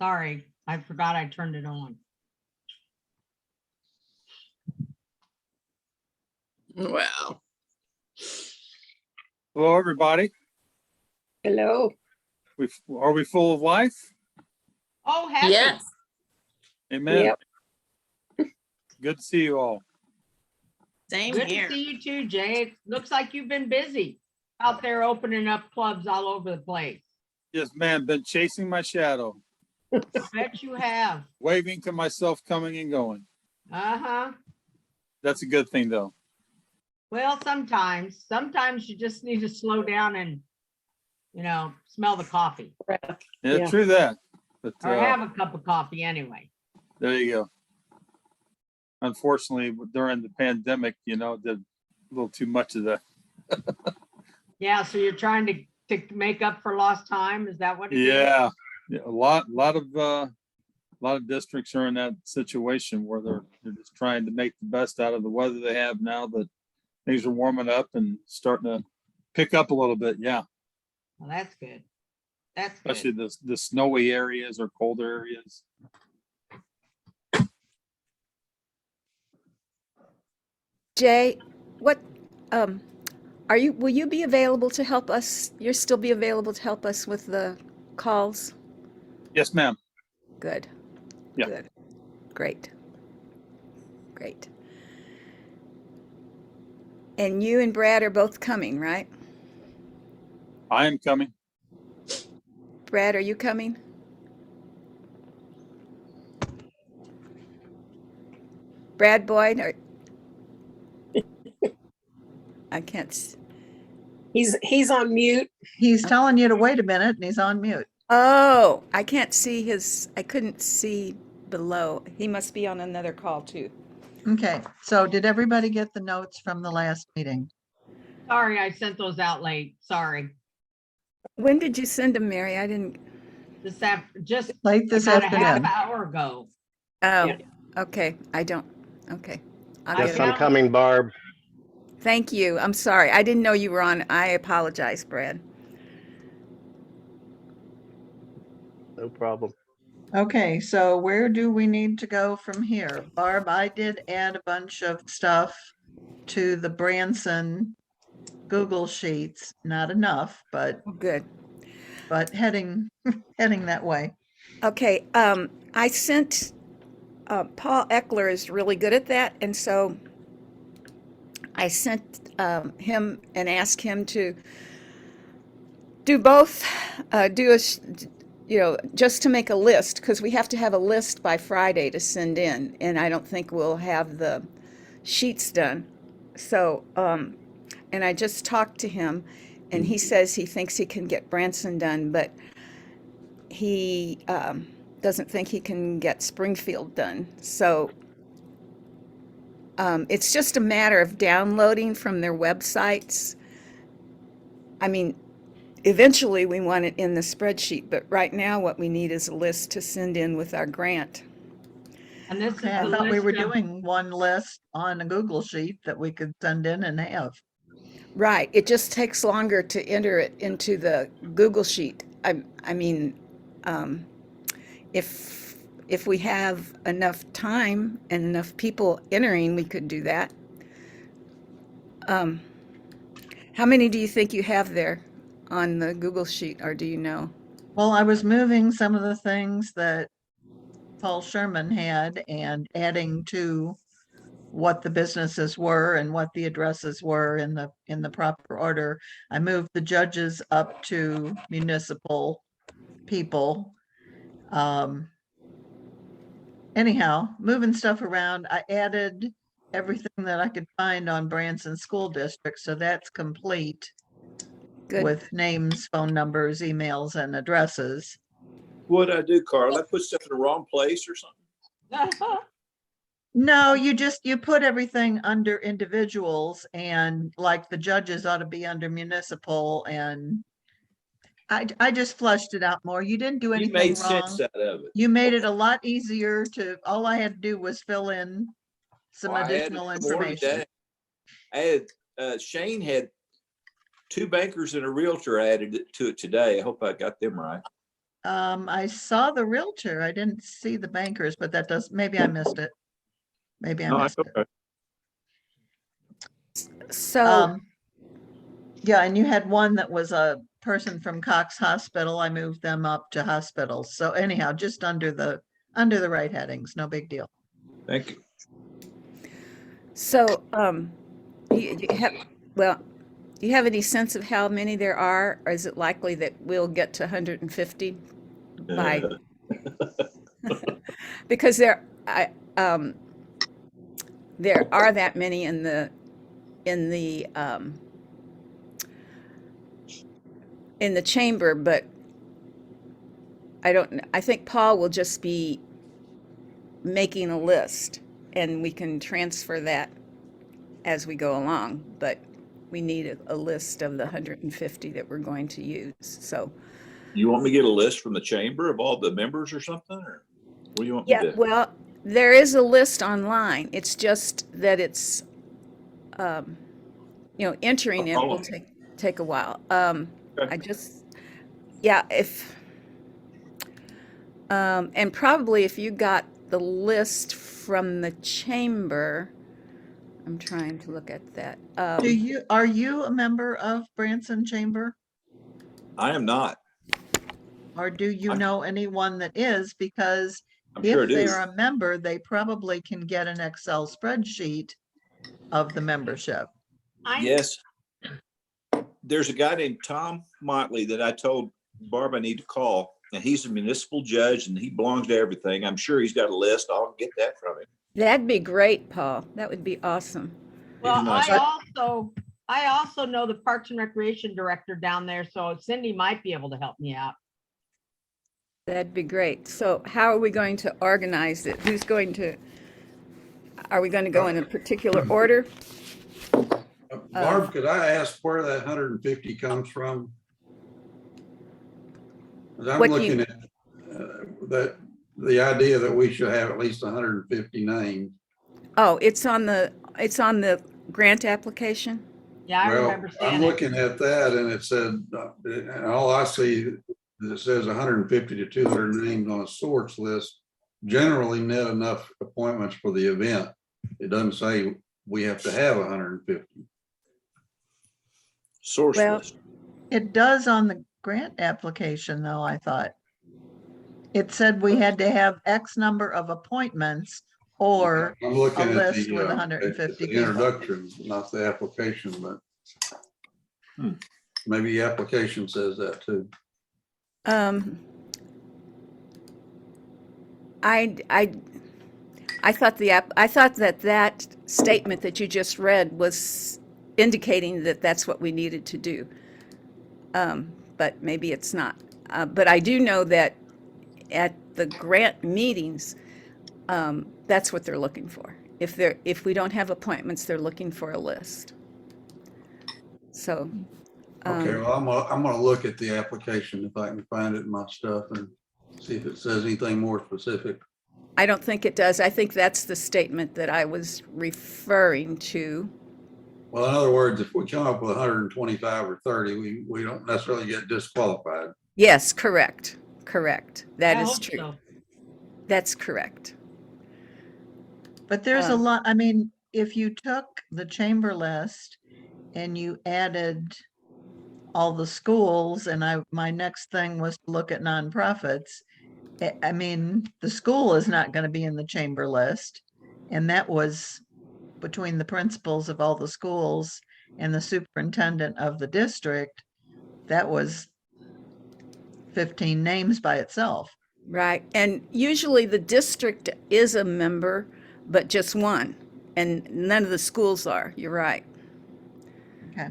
Sorry, I forgot I turned it on. Wow. Hello, everybody. Hello. Are we full of life? Oh, happy. Yes. Amen. Yep. Good to see you all. Same Good here. to see you too, Jay. It looks like you've been busy out there opening up clubs all over the place. Yes, ma'am. Been chasing my shadow, Bet you have. waving to myself, coming and going. Uh-huh. That's a good thing, though. Well, sometimes you just need to slow down and, smell the coffee Yeah, Yeah. true that. But or have a cup of coffee anyway. there you go. Unfortunately, during the pandemic, did a little too much of that. Yeah, so you're trying to make up for lost time. Is that what it is? Yeah, a lot of districts are in that situation where they're just trying to make the best out of the weather they have now that things are warming up and starting to pick up a little bit. Yeah, Well, that's good. That's especially good. the snowy areas or colder areas. Jay, what, will you be available to help us? You'll still be available to help us with the calls? Yes, ma'am. Good. Yeah. Good. Great. Great. And you and Brad are both coming, right? I am coming. Brad, are you coming? Brad Boyd, I can't. He's on mute. He's telling you to wait a minute and he's on mute. Oh, I can't see I couldn't see below. He must be on another call too. Okay, so did everybody get the notes from the last meeting? Sorry, I sent those out late. Sorry. When did you send them, Mary? I didn't. Just Late this about a half afternoon. hour ago. Oh, Yeah. okay. I don't. Okay. I'll I get Yes, it. I'm coming, Barb. Thank you. I'm sorry. I didn't know you were on. I apologize, Brad. No problem. Okay, so where do we need to go from here? Barb, I did add a bunch of stuff to the Branson Google Sheets. Not enough, but Oh, good. heading heading that way. Okay. I sent. Paul Eckler is really good at that, and so I sent him and asked him to do both. Do a, just to make a list, because we have to have a list by Friday to send in, and I don't think we'll have the sheets done. So, and I just talked to him, and he says he thinks he can get Branson done, but he doesn't think he can get Springfield done. So it's just a matter of downloading from their websites. I mean, eventually we want it in the spreadsheet, but right now what we need is a list to send in with our grant. And this Okay, is I the thought we were list of, doing one list on a Google Sheet that we could send in and have. Right. It just takes longer to enter it into the Google Sheet. I mean, if we have enough time and enough people entering, we could do that. How many do you think you have there on the Google Sheet, or do you know? Well, I was moving some of the things that Paul Sherman had and adding to what the businesses were and what the addresses were in the proper order. I moved the judges up to municipal people. Anyhow, moving stuff around, I added everything that I could find on Branson School District, so that's complete Good. with names, phone numbers, emails, and addresses. What'd I do, Carl? I put stuff in the wrong place or something? No, you put everything under individuals, and like the judges ought to be under municipal, and I just flushed it out more. You didn't do You anything made wrong. sense out of it. You made it a lot easier all I had to do was fill in some Well, I had additional it more information. today. Shane had 2 bankers and a realtor added to it today. I hope I got them right. I saw the Realtor. I didn't see the bankers, but that does, maybe I missed it. Maybe I No, missed that's it. okay. So, Yeah, and you had one that was a person from Cox Hospital. I moved them up to hospitals. So anyhow, just under the right headings, no big deal. Thank you. so, you have, well, do you have any sense of how many there are, or is it likely that we'll get to 150 by? Because there are that many in the chamber, but I think Paul will just be making a list, and we can transfer that as we go along, but we need a list of the 150 that we're going to use, so. You want me to get a list from the chamber of all the members or something, or what do you want me Yeah, to do? well, there is a list online. It's just that it's, entering it will take a while. Okay. And probably if you got the list from the chamber, I'm trying to look at that. Are you a member of Branson Chamber? I am not. Or do you I'm- know anyone that is? Because I'm sure if it is. they're a member, they probably can get an Excel spreadsheet of the membership. Yes. There's a guy named Tom Motley that I told Barb I need to call, and he's a municipal judge and he belongs to everything. I'm sure he's got a list. I'll get that from him. That'd be great, Paul. That would be awesome. Well, nice. I also know the Parks and Recreation Director down there, so Cindy might be able to help me out. That'd be great. So how are we going to organize it? Are we going to go in a particular order? Barb, could I ask where that 150 comes from? 'Cause I'm What do you- looking at the idea that we should have at least 150 names. Oh, it's on the grant application? Yeah, I Well, remember I'm seeing it. looking at that and it said, and all I see is it says 150 to 200 names on a source list, generally net enough appointments for the event. It doesn't say we have to have 150. Source Well- list. It does on the grant application, though, I thought. It said we had to have X number of appointments or I'm looking a at list the, with at 150 the people. introduction, not the application, but maybe the application says that too. I thought that statement that you just read was indicating that that's what we needed to do. But maybe it's not. But I do know that at the grant meetings, that's what they're looking for. If we don't have appointments, they're looking for a list. So, Okay, well, I'm gonna look at the application if I can find it in my stuff and see if it says anything more specific. I don't think it does. I think that's the statement that I was referring to. Well, in other words, if we come up with 125 or 30, we don't necessarily get disqualified. Yes, correct. That I is hope true. so. That's correct. But there's a Um, lot, I mean, if you took the chamber list and you added all the schools, and my next thing was to look at nonprofits. I mean, the school is not going to be in the chamber list. And that was between the principals of all the schools and the superintendent of the district. That was 15 names by itself. Right. And usually the district is a member, but just one. And none of the schools are. You're right. Okay.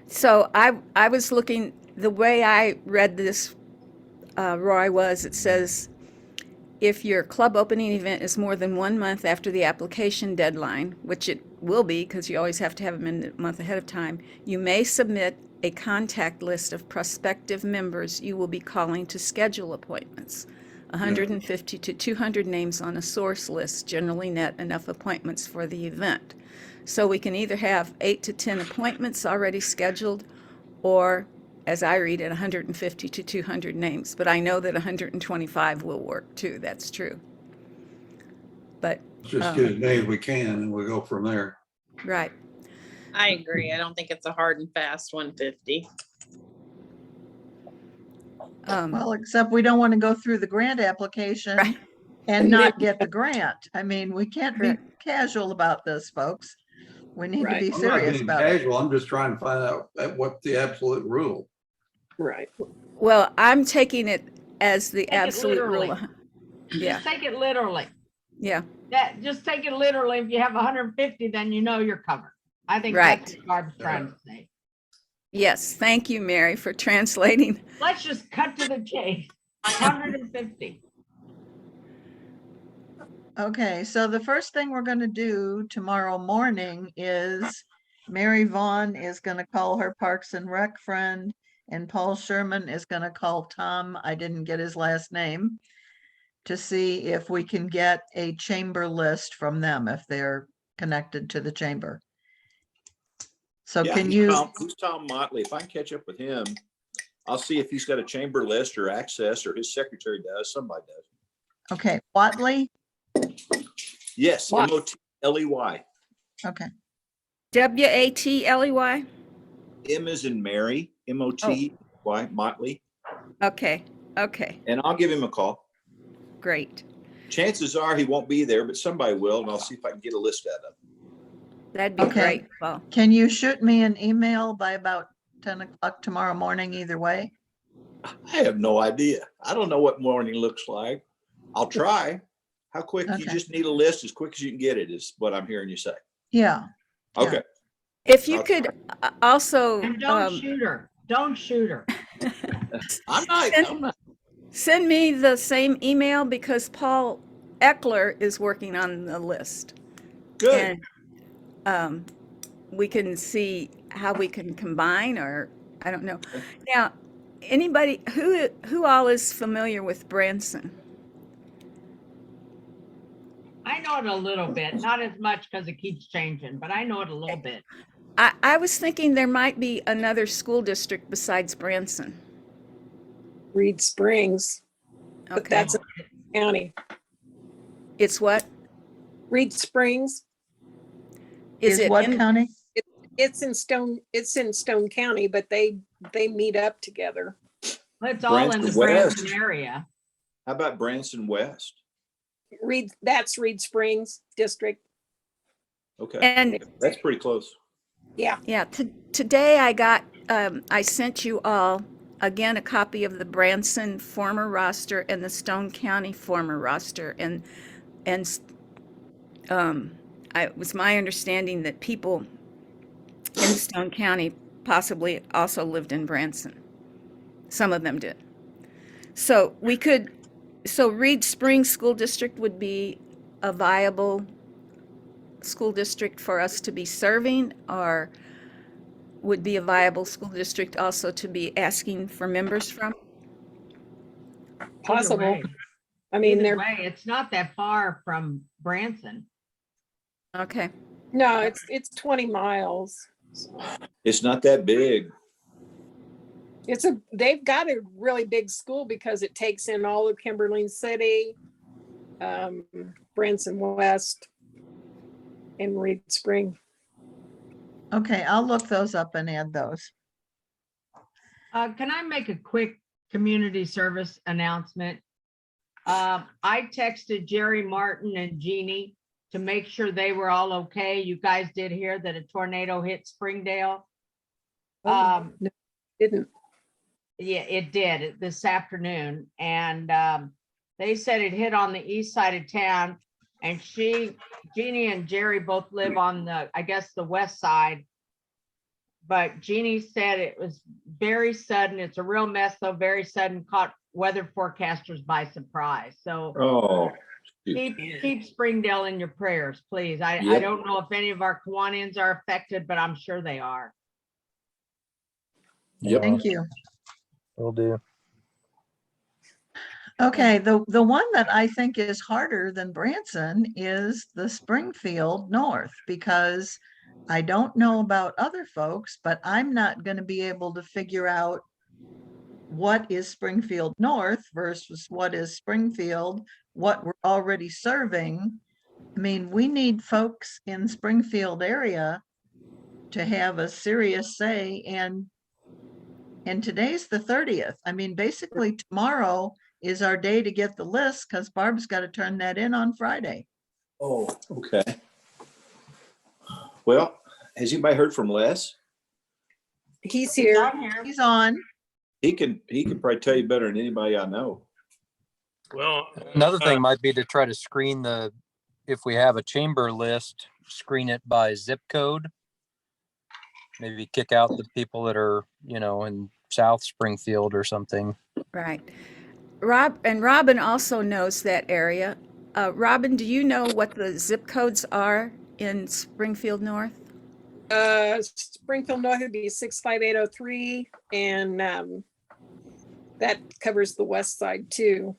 So I was looking, the way I read this, Roy, was it says, if your club opening event is more than 1 month after the application deadline, which it will be because you always have to have them in a month ahead of time, you may submit a contact list of prospective members you will be calling to schedule appointments. 150 to 200 names on a source list generally net enough appointments for the event. So we can either have 8 to 10 appointments already scheduled, or, as I read it, 150 to 200 names. But I know that 125 will work too. That's true. But, Let's just get as many as we can and we'll go from there. right. I agree. I don't think it's a hard and fast 150. Well, except we don't want to go through the grant application Right. and not get the grant. I mean, we can't be Correct. casual about this, folks. We need to Right. be I'm not serious being about it. casual. I'm just trying to find out what the absolute rule. Right. Well, I'm taking it as the it absolute rule. literally. Yeah, Just take it literally. yeah, Just take it literally. If you have 150, then you know you're covered. I think Right. that's what Barb's trying to say. yes. Thank you, Mary, for translating. Let's just cut to the chase. 150. Okay, so the first thing we're gonna do tomorrow morning is Mary Vaughn is gonna call her Parks and Rec friend, and Paul Sherman is gonna call Tom, I didn't get his last name, to see if we can get a chamber list from them, if they're connected to the chamber. So Yeah, can he's you, he's Tom Motley. If I can catch up with him, I'll see if he's got a chamber list or access, or his secretary does, somebody does. okay, Watley? Yes, What? Motley. Okay, Watley? M is in Mary, Moty, Motley. Okay, okay, And I'll give him a call. great. Chances are he won't be there, but somebody will, and I'll see if I can get a list out of him. That'd be Okay. great, Paul. can you shoot me an email by about 10 o'clock tomorrow morning either way? I have no idea. I don't know what morning looks like. I'll try. How quick? You Okay. just need a list as quick as you can get it, is what I'm hearing you say. Yeah, Yeah. Okay. If you Okay. could also And don't shoot her. Don't shoot her. I'm not. send me the same email, because Paul Eckler is working on the list. Good. And we can see how we can combine, or I don't know. Now, anybody who all is familiar with Branson? I know it a little bit, not as much because it keeps changing, but I know it a little bit. I was thinking there might be another school district besides Branson. Reed Springs, but Okay, that's a county. it's what? Reed Springs, Is it what in? county? it's in Stone County, but they meet up together. It's all in the Branson West. Branson area. How about Branson West? That's Reed Springs District. Okay, And that's pretty close. Yeah, yeah, today I sent you all again a copy of the Branson former roster and the Stone County former roster, and it was my understanding that people in Stone County possibly also lived in Branson. Some of them did. So Reed Springs School District would be a viable school district for us to be serving, or would be a viable school district also to be asking for members from? Either possible. way. I mean, Either they're, way, it's not that far from Branson. Okay, no, it's 20 miles. It's not that big. They've got a really big school because it takes in all of Kimberly City, Branson West, and Reed Spring. Okay, I'll look those up and add those. Can I make a quick community service announcement? I texted Jerry Martin and Jeannie to make sure they were all okay. You guys did hear that a tornado hit Springdale. No, didn't. Yeah, it did this afternoon. And they said it hit on the east side of town. And Jeannie and Jerry both live on I guess the west side. But Jeannie said it was very sudden. It's a real mess, though, very sudden, caught weather forecasters by surprise. So Oh, keep Springdale in your prayers, please. I Yep. don't know if any of our Kiwanians are affected, but I'm sure they are. Yep. Thank you. Will do. Okay, the one that I think is harder than Branson is the Springfield North, because I don't know about other folks, but I'm not gonna be able to figure out what is Springfield North versus what is Springfield, what we're already serving. I mean, we need folks in Springfield area to have a serious say, and today's the 30th. I mean, basically tomorrow is our day to get the list, because Barb's got to turn that in on Friday. Oh, okay. Well, has anybody heard from Les? He's here. He's on. He can probably tell you better than anybody I know. Well, Another thing might be to try to screen if we have a chamber list, screen it by zip code. Maybe kick out the people that are, in South Springfield or something. Right. Robin also knows that area. Robin, do you know what the zip codes are in Springfield North? Springfield North would be 65803, and that covers the west side too.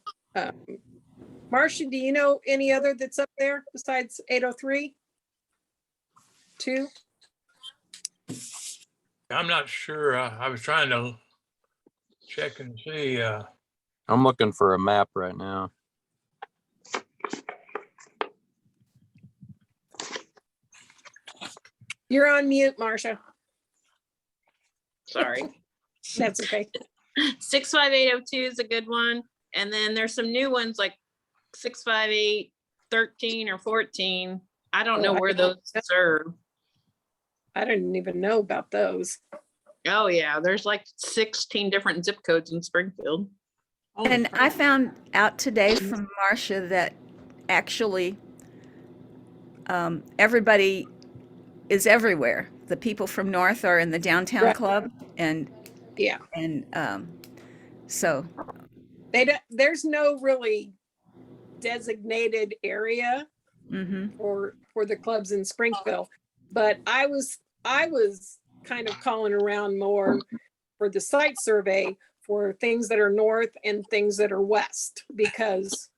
Marcia, do you know any other that's up there besides 803? Two? I'm not sure. I was trying to check and see. I'm looking for a map right now. You're on mute, Marcia. Sorry. That's okay. 65802 is a good one. And then there's some new ones like 658, 13 or 14. I don't know where those serve. I didn't even know about those. Oh yeah, there's like 16 different zip codes in Springfield. And I found out today from Marcia that actually everybody is everywhere. The people from North are in the downtown Right. club, and Yeah. So There's no really designated area mhm. for the clubs in Springfield. But I was kind of calling around more for the site survey for things that are north and things that are west, because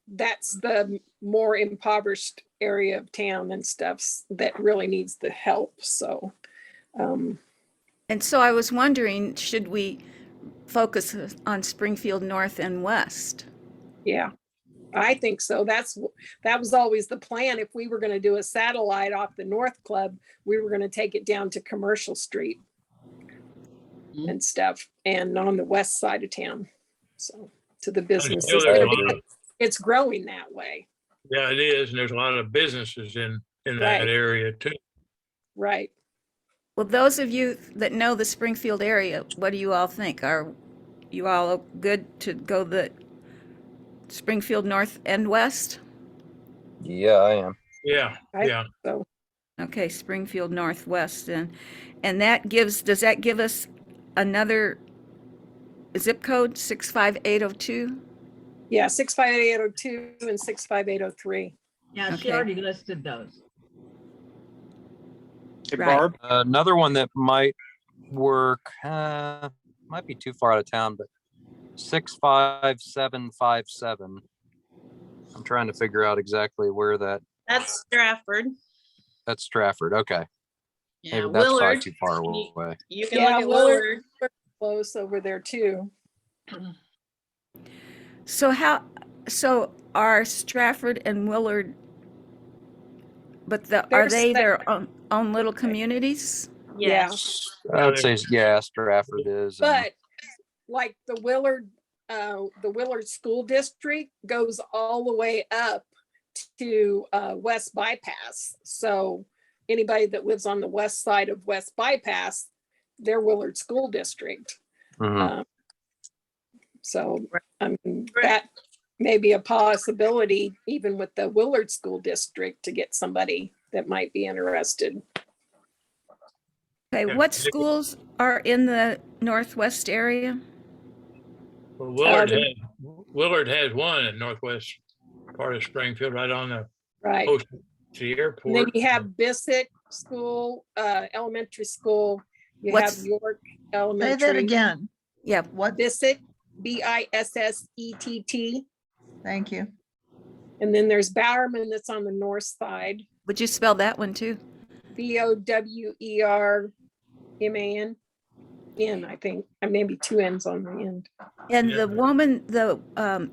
that's the more impoverished area of town and stuff that really needs the help. So, And so I was wondering, should we focus on Springfield North and West? yeah, I think so. That was always the plan. If we were going to do a satellite off the North Club, we were going to take it down to Commercial Street and stuff, and on the west side of town. So to the businesses. It's growing that way. Yeah, it is. And there's a lot of businesses in that Right. area too. Right. Well, those of you that know the Springfield area, what do you all think? Are you all good to go the Springfield North and West? Yeah, I am. Yeah, Right. yeah. So Okay, Springfield Northwest, and does that give us another zip code, 65802? yeah, 65802 and 65803. Yeah, she Okay. already listed those. Hey, Right. Barb, Another one that might work, might be too far out of town, but 65757. I'm trying to figure out exactly where That's Stratford. that's Stratford. Okay. Yeah, Maybe that's probably Willard. too far away. You can Yeah, look at Willard. Willard. Close over there too. So are Stratford and Willard, but are They're they their separate. own little communities? Yeah. I would say, yeah, Stratford is. and- But like the Willard School District goes all the way up to West Bypass. So anybody that lives on the west side of West Bypass, they're Willard School District. Mhm. So I mean, that may be a possibility even with the Willard School District to get somebody that might be interested. Okay, Yeah. what schools are in the Northwest area? Well, the- Willard has one in northwest part of Springfield, right on the Right. coast to the And airport. then you have Bissett School, Elementary School. You What's- have York Say that Elementary. again. Yeah, What? Bissett, Bissett. Thank you. And then there's Bowerman that's on the north side, Would you spell that one too? Bowerman. I think, and maybe 2 N's on the end. And Yeah. the woman, the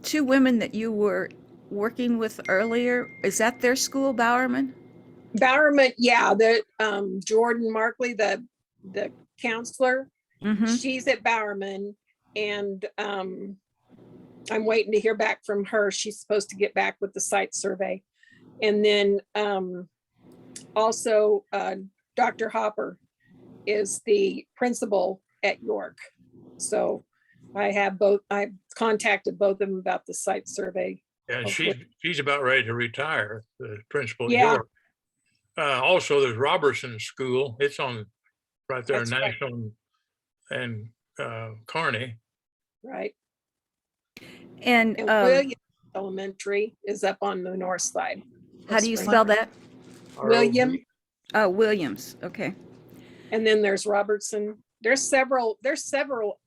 two women that you were working with earlier, is that their school, Bowerman? Bowerman, yeah, the Jordan Markley, the counselor, Mm-hmm. she's at Bowerman, and I'm waiting to hear back from her. She's supposed to get back with the site survey. And then also Dr. Hopper is the principal at York. So I've contacted both of them about the site survey. And Hopefully. she's about ready to retire, the principal at Yeah. York. Also, there's Robertson School. It's on right there, That's right. National and Kearney. Right. And And William Elementary is up on the north side. how do you Spring. spell that? William, Oh, Williams. Okay. and then there's Robertson. There's several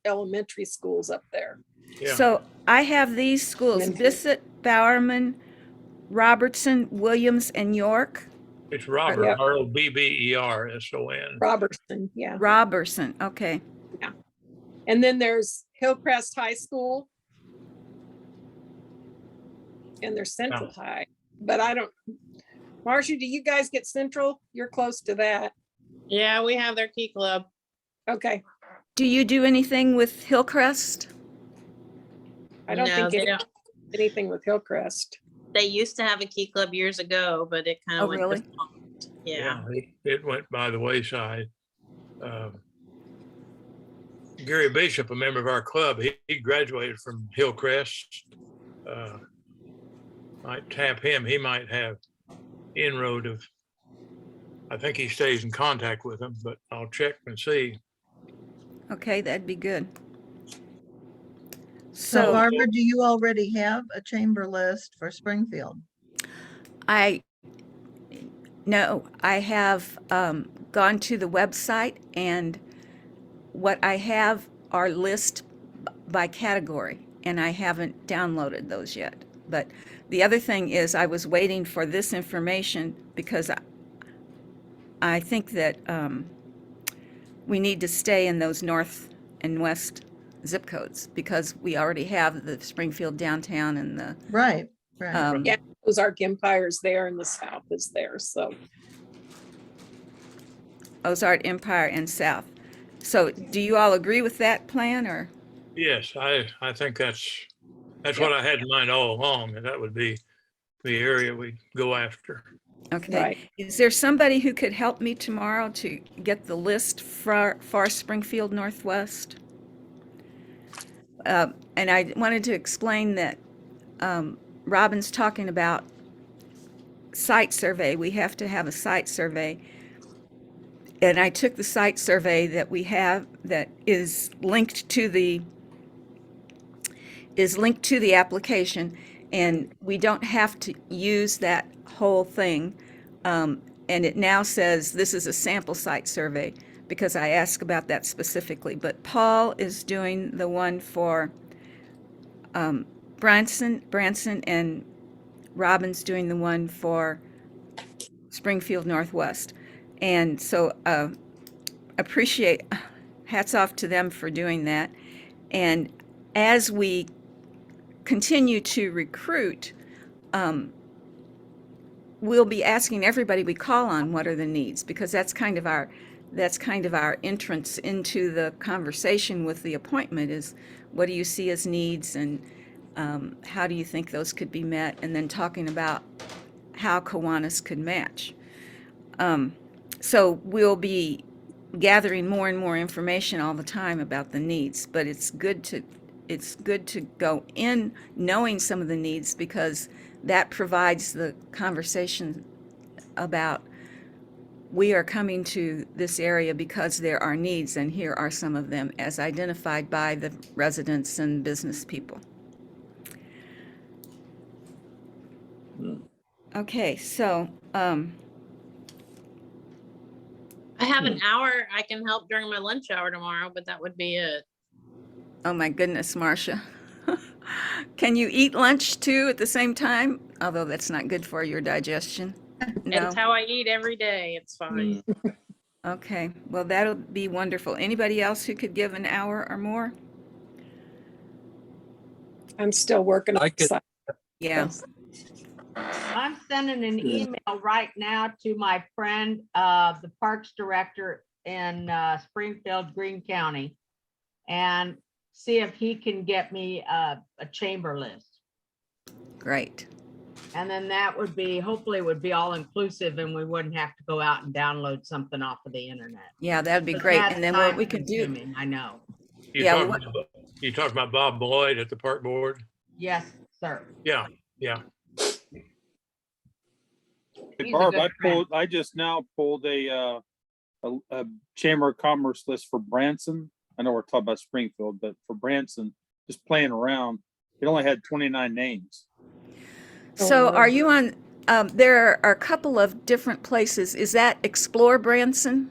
elementary schools up there. Yeah. So I have these schools: Elementary. Bissett, Bowerman, Robertson, Williams, and York. It's Robert, Yep. Robberson. Robertson, yeah. Robertson. Okay. And then there's Hillcrest High School. And there's Central High, but I don't, Marcia, do you guys get Central? You're close to that. Yeah, we have their key club. Okay, Do you do anything with Hillcrest? I don't No, think they don't. anything with Hillcrest. They used to have a key club years ago, but it kind Oh, of went. really? defunct. Yeah. It went by the wayside. Gary Bishop, a member of our club, he graduated from Hillcrest. Might tap him. He might have inroad of, I think he stays in contact with them, but I'll check and see. Okay, that'd be good. So So Barbara, do you already have a chamber list for Springfield? no, I have gone to the website, and what I have are lists by category, and I haven't downloaded those yet. But the other thing is I was waiting for this information because I think that we need to stay in those north and west zip codes because we already have the Springfield downtown and the Right, right. Yeah, Ozark Empire's there and the south is there, so. Ozark Empire and south. So do you all agree with that plan, or? Yes, I think that's what I had in mind all along, and that would be the area we go after. Okay. Right. Is there somebody who could help me tomorrow to get the list for Springfield Northwest? And I wanted to explain that Robin's talking about site survey. We have to have a site survey. And I took the site survey that we have that is linked to the application, and we don't have to use that whole thing. And it now says this is a sample site survey because I asked about that specifically. But Paul is doing the one for Branson, and Robin's doing the one for Springfield Northwest. And so hats off to them for doing that. And as we continue to recruit, we'll be asking everybody we call on what are the needs, because that's kind of our entrance into the conversation with the appointment is what do you see as needs, and how do you think those could be met, and then talking about how Kiwanis could match. So we'll be gathering more and more information all the time about the needs, but it's good to go in knowing some of the needs, because that provides the conversation about we are coming to this area because there are needs, and here are some of them as identified by the residents and business people. Okay, so I have an hour. I can help during my lunch hour tomorrow, but that would be it. Oh my goodness, Marcia. Can you eat lunch too at the same time? Although that's not good for your digestion. No. It's how I eat every day. It's fine. Mm. Okay. Well, that'll be wonderful. Anybody else who could give an hour or more? I'm still working on I could- site. Yeah. I'm sending an email right now to my friend, the Parks Director in Springfield, Greene County, and see if he can get me a chamber list. Great. And then that would be, hopefully it would be all inclusive and we wouldn't have to go out and download something off of the internet. Yeah, that'd be But great. that's And then what we time could do, consuming, I know. You Yeah, talking about- you talking about Bob Boyd at the park board? Yes, sir. Yeah. Hey, He's a Barb, good friend. I just now pulled a Chamber of Commerce list for Branson. I know we're talking about Springfield, but for Branson, just playing around, it only had 29 names. so wow. are you on, there are a couple of different places. Is that Explore Branson?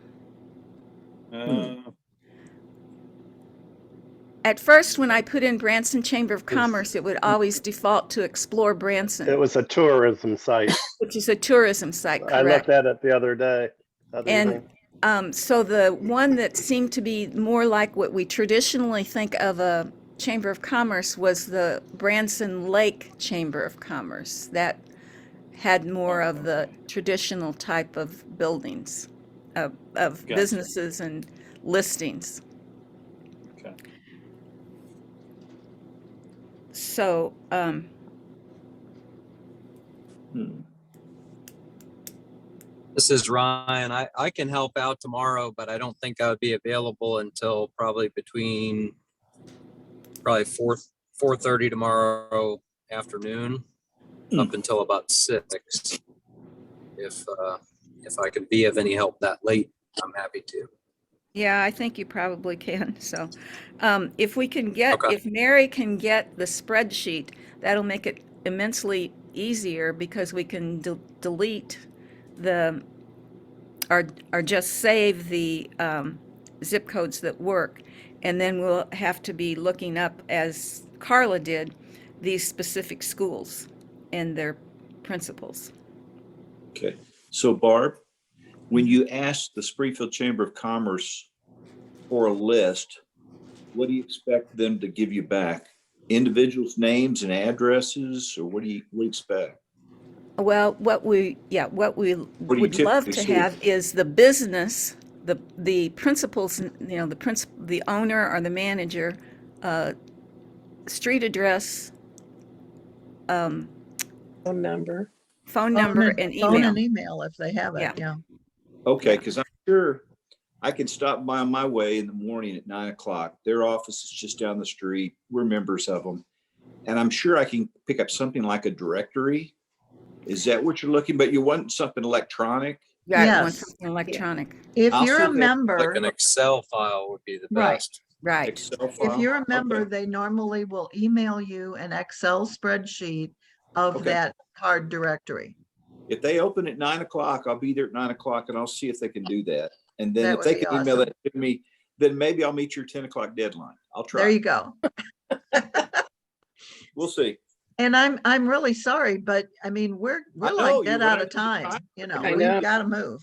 At first, when I put in Branson Chamber of Commerce, it would always default to Explore It Branson, was a tourism site. which is a tourism site, I looked correct? at it the other day. other And evening. so the one that seemed to be more like what we traditionally think of a Chamber of Commerce was the Branson Lake Chamber of Commerce. That had more of the traditional type of buildings, of Gotcha. businesses and listings. Okay. So, Hmm. This is Ryan. I can help out tomorrow, but I don't think I would be available until probably between 4:30 tomorrow afternoon up until about 6. If I could be of any help that late, I'm happy to. yeah, I think you probably can. So, if we can get, Okay. if Mary can get the spreadsheet, that'll make it immensely easier because we can delete the, or just save the zip codes that work. And then we'll have to be looking up, as Carla did, these specific schools and their principals. Okay, so Barb, when you ask the Springfield Chamber of Commerce for a list, what do you expect them to give you back? Individuals' names and addresses, or what do you expect? Well, what we do you would love typically to see? have is the business, the principals, you know, the owner or the manager, street address, Phone number. phone number and Phone email. and email if they have Yeah. it, yeah. Okay, because I'm sure I can stop by on my way in the morning at 9 o'clock. Their office is just down the street. We're members of them. And I'm sure I can pick up something like a directory. Is that what you're looking, but you want something electronic? Yeah, I want Yes. something electronic. If I'll you're see a if they- Like member, an Excel file would be the Right. best. Right. Excel if file? you're a member, Okay. they normally will email you an Excel spreadsheet of Okay. that card directory. If they open at 9 o'clock, I'll be there at 9 o'clock and I'll see if they can do that. And then That if would they be can email awesome. that to me, then maybe I'll meet your 10 o'clock deadline. I'll There try. you go. We'll see. And I'm really sorry, but I mean, we're I know, like you're dead out running of time, time. you know, I we've know. got to move.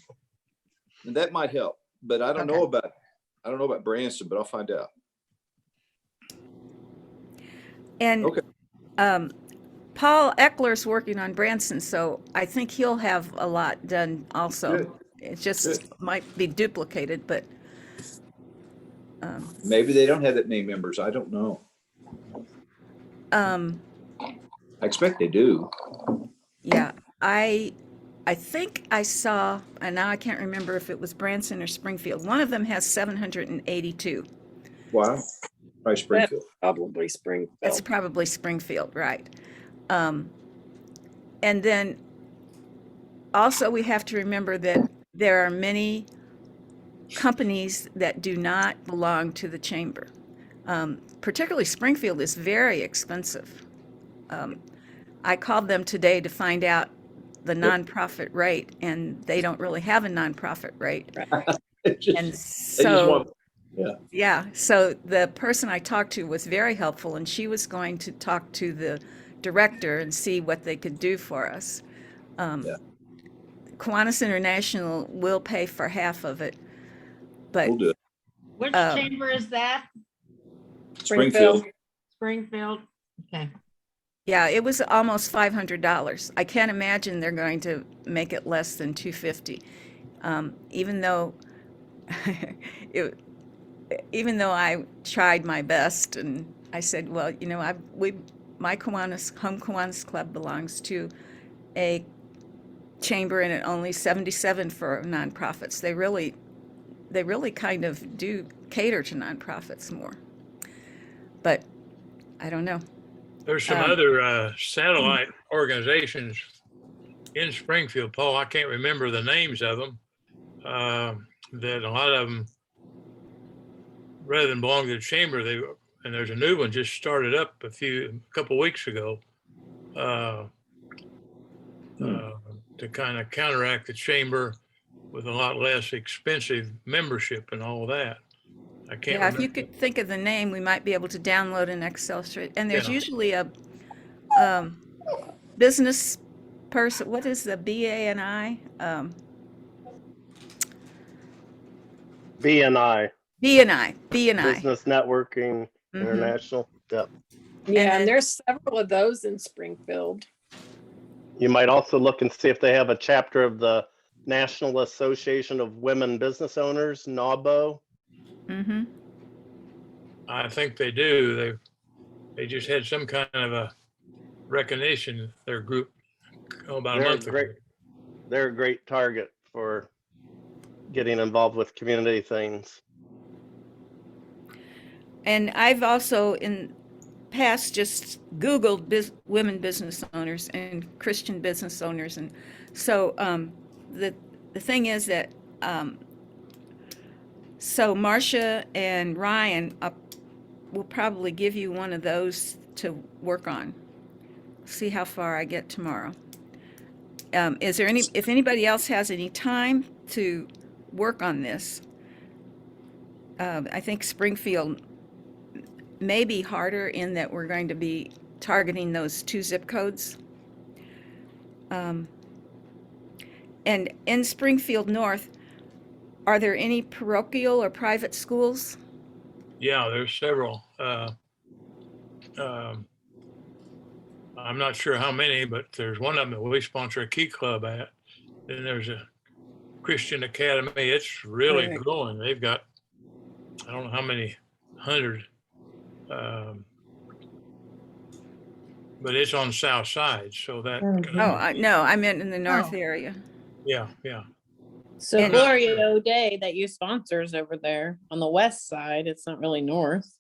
And that might help, but I don't know about Branson, but I'll find out. And Okay. Paul Eckler's working on Branson, so I think he'll have a lot done also. Good. It just Good. might be duplicated, but Maybe they don't have that many members. I don't know. um, I expect they do. yeah, I think I saw, and now I can't remember if it was Branson or Springfield. One of them has 782. Wow. Probably Springfield. Probably It's Springfield. probably Springfield, right? And then also we have to remember that there are many companies that do not belong to the chamber. Particularly Springfield is very expensive. I called them today to find out the nonprofit rate, and they don't really have a nonprofit rate. They just- And they just so, want Yeah, so the person I talked to was very helpful, and she was going to talk to the director and see what they could do for us. Yeah. Kiwanis International will pay for half of it, but We'll do it. Which Um, chamber is that? Springfield. Springfield? Okay. yeah, it was almost $500. I can't imagine they're going to make it less than $250, even though it, even though I tried my best, and I said, well, you know, my Kiwanis Home Kiwanis Club belongs to a chamber, and it only 77 for nonprofits. They really kind of do cater to nonprofits more. But I don't know. There's some Um, other satellite organizations in Springfield, Paul. I can't remember the names of them. That a lot of them, rather than belong to the chamber, and there's a new one just started up a couple weeks ago. To kind of counteract the chamber with a lot less expensive membership and all that. I can't Yeah, if remember. you could think of the name, we might be able to download an Excel sheet. And there's Yeah. usually a business person. What is the BANI? BNI, BNI. Business Networking Mhm. International. Yep. Yeah, then- and there's several of those in Springfield. You might also look and see if they have a chapter of the National Association of Women Business Owners, NAWBO. Mhm. I think they do. They just had some kind of a recognition, their group, about a They're month ago. great. They're a great target for getting involved with community things. And I've also in past just Googled women business owners and Christian business owners, and so the thing is that so Marcia and Ryan will probably give you one of those to work on. See how far I get tomorrow. Is there if anybody else has any time to work on this? I think Springfield may be harder in that we're going to be targeting those 2 zip codes. And in Springfield North, are there any parochial or private schools? Yeah, there's several. I'm not sure how many, but there's one of them that we sponsor a Key Club at. Then there's a Christian Academy. It's really Right. growing. They've got, I don't know how many hundred, but it's on the south side. So that, No, I meant in the north Oh. area. yeah. So And- Gloria O'Day that you sponsors over there on the west side, it's not really north.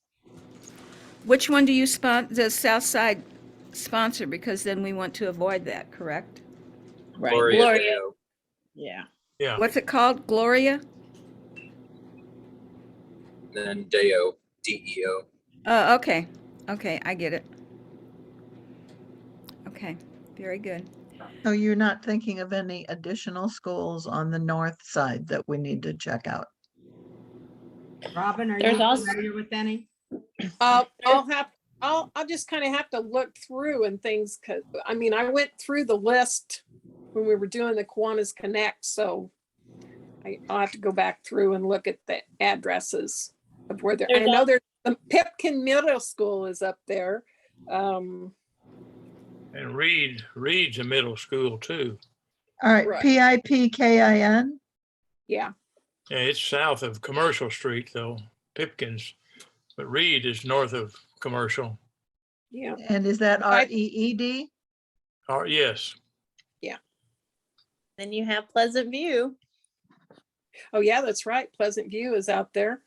Which one do you the south side sponsor? Because then we want to avoid that, correct? Right. Gloria Gloria. Deo. Yeah. Yeah. What's it called? Gloria? Then Deo, DEO. Okay. Okay, I get it. Okay, very good. So you're not thinking of any additional schools on the north side that we need to check out? Robin, are There's you also- familiar with any? I'll just kind of have to look through and things, cause I mean, I went through the list when we were doing the Kiwanis Connect, so I'll have to go back through and look at the addresses of where they're, I There's know al- there's, Pipkin Middle School is up there. And Reed's a middle school too. All right, Right. PIPKIN, Yeah, Yeah, it's south of Commercial Street though, Pipkins. But Reed is north of Commercial. yeah. and is that I- REED? Yes. Then you have Pleasant View. Oh, yeah, that's right. Pleasant View is out there,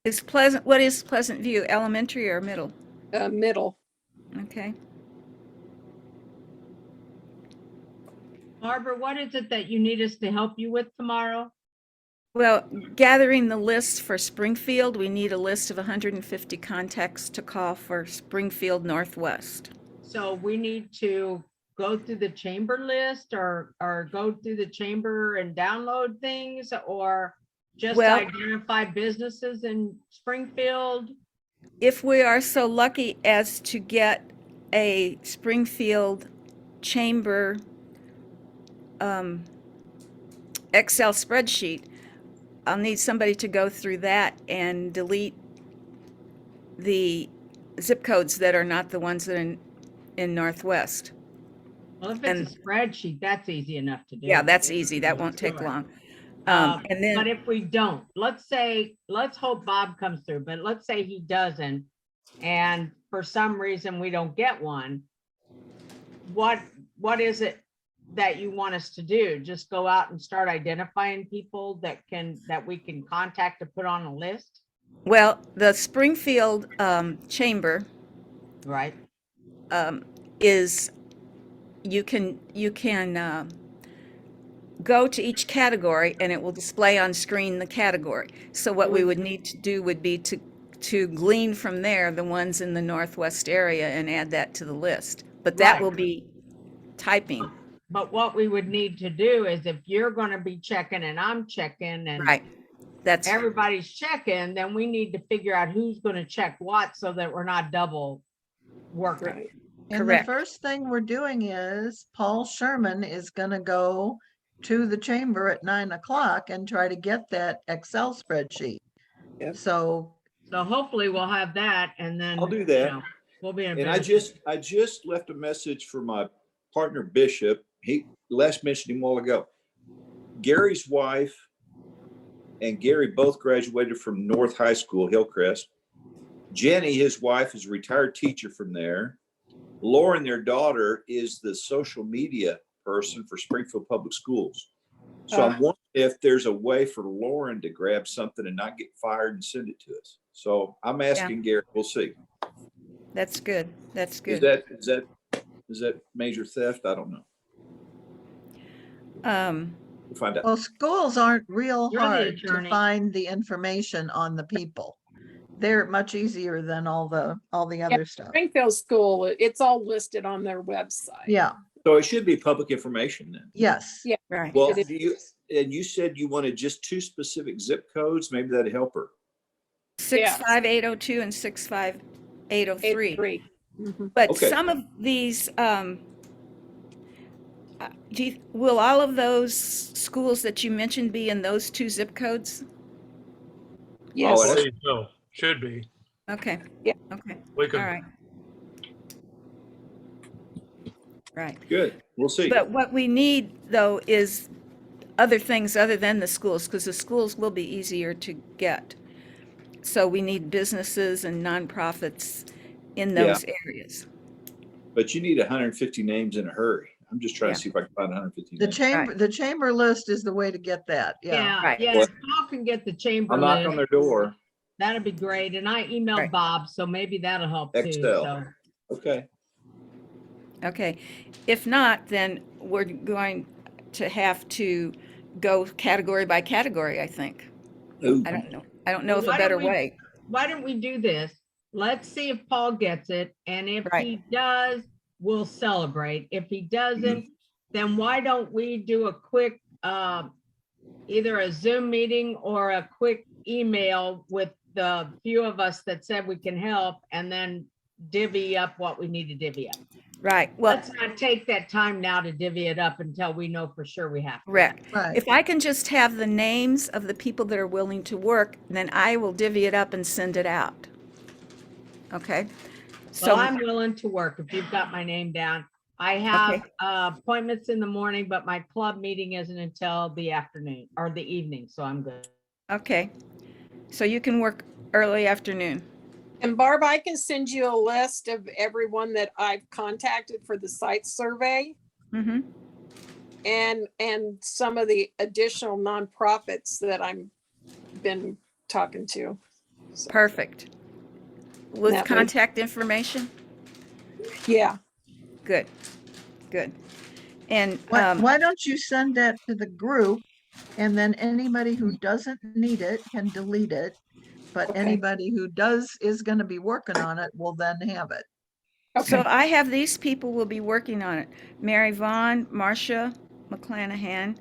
What is Pleasant View, elementary or middle? middle. Okay. Barbara, what is it that you need us to help you with tomorrow? Well, gathering the list for Springfield, we need a list of 150 contacts to call for Springfield Northwest. So we need to go through the chamber list or go through the chamber and download things, or just Well- identify businesses in Springfield? If we are so lucky as to get a Springfield Chamber Excel spreadsheet, I'll need somebody to go through that and delete the zip codes that are not the ones that are in Northwest. Well, if And- it's a spreadsheet, that's easy enough to do. Yeah, that's easy. That won't take Sure. long. But And then, if we don't, let's hope Bob comes through, but let's say he doesn't, and for some reason we don't get one, what is it that you want us to do? Just go out and start identifying people that we can contact to put on a list, well, the Springfield Chamber right? is, you can go to each category and it will display on screen the category. So what we would need to do would be to glean from there the ones in the Northwest area and add that to the list. But that Right. will be typing, But what we would need to do is if you're gonna be checking and I'm checking and right? That's, everybody's checking, then we need to figure out who's gonna check what so that we're not double working. Right. And the Correct. first thing we're doing is Paul Sherman is gonna go to the chamber at 9 o'clock and try to get that Excel spreadsheet. Yep. So, So hopefully we'll have that and then. I'll do that. We'll be in. And I just left a message for my partner Bishop. Les mentioned him a while ago. Gary's wife and Gary both graduated from North High School, Hillcrest. Jenny, his wife, is a retired teacher from there. Lauren, their daughter, is the social media person for Springfield Public Schools. So I'm wondering if there's a way for Lauren to grab something and not get fired and send it to us. So I'm asking Gary, we'll see. that's good. That's Is good. that major theft? I don't know. We'll find out. well, schools aren't real You're the hard to attorney. find the information on the people. They're much easier than all the other stuff. Springfield School, it's all listed on their website. Yeah, So it should be public information then. yes. Yeah. Right. Well, It is. you said you wanted just 2 specific zip codes. Maybe that'd help her. 65802 and 65803. 83. Mhm. But Okay. some of these, will all of those schools that you mentioned be in those 2 zip codes? Yes. Oh, Believe so. Should be. Okay. Yeah. Okay, We all can, right. Right. Good. We'll see. But what we need, though, is other things other than the schools, because the schools will be easier to get. So we need businesses and nonprofits in those areas. But you need 150 names in a hurry. I'm just trying Yeah. to see if I can find 150 The names. chamber, the chamber list is the way to get that. Yeah. Yeah, Right. yeah, if Paul can get the chamber I'll knock on list, their door. that'd be great. And I emailed Right. Bob, so maybe that'll help too. Excel. So, Okay. Okay. If not, then we're going to have to go category by category, I think. Ooh. I don't know. I don't know of a Why don't better we- way. why don't we do this? Let's see if Paul gets it, and if Right. he does, we'll celebrate. If he doesn't, then why don't we do a quick, either a Zoom meeting or a quick email with the few of us that said we can help, and then divvy up what we need to divvy up. Right. Well, Let's not take that time now to divvy it up until we know for sure we have to. correct. Right. If I can just have the names of the people that are willing to work, then I will divvy it up and send it out. Okay? Well, So, I'm willing to work if you've got my name down. I have appointments in the morning, but my club meeting isn't until the afternoon or the evening, so I'm good. okay. So you can work early afternoon. And Barb, I can send you a list of everyone that I've contacted for the site survey Mm-hmm. and some of the additional nonprofits that I'm been talking to. So, Perfect. With That way- contact information? yeah, Good. Good. And, Why don't you send that to the group? And then anybody who doesn't need it can delete it. But Okay. anybody who does, is gonna be working on it will then have it. so okay, I have these people will be working on it. Mary Vaughn, Marcia McClanahan,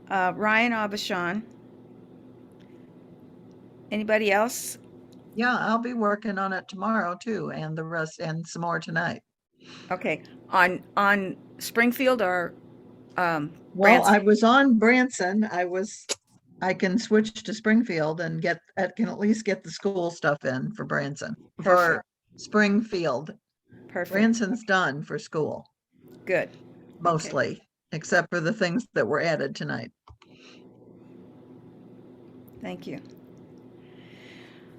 Ryan Aubuchon, Anybody else? Yeah, I'll be working on it tomorrow too, and the rest, and some more tonight. Okay, on Springfield or Well, Branson? I was on Branson. I can switch to Springfield and I can at least get the school stuff in for Branson, for Springfield. Perfect. Branson's done for school, Good. mostly, except for the things that were added tonight. Thank you.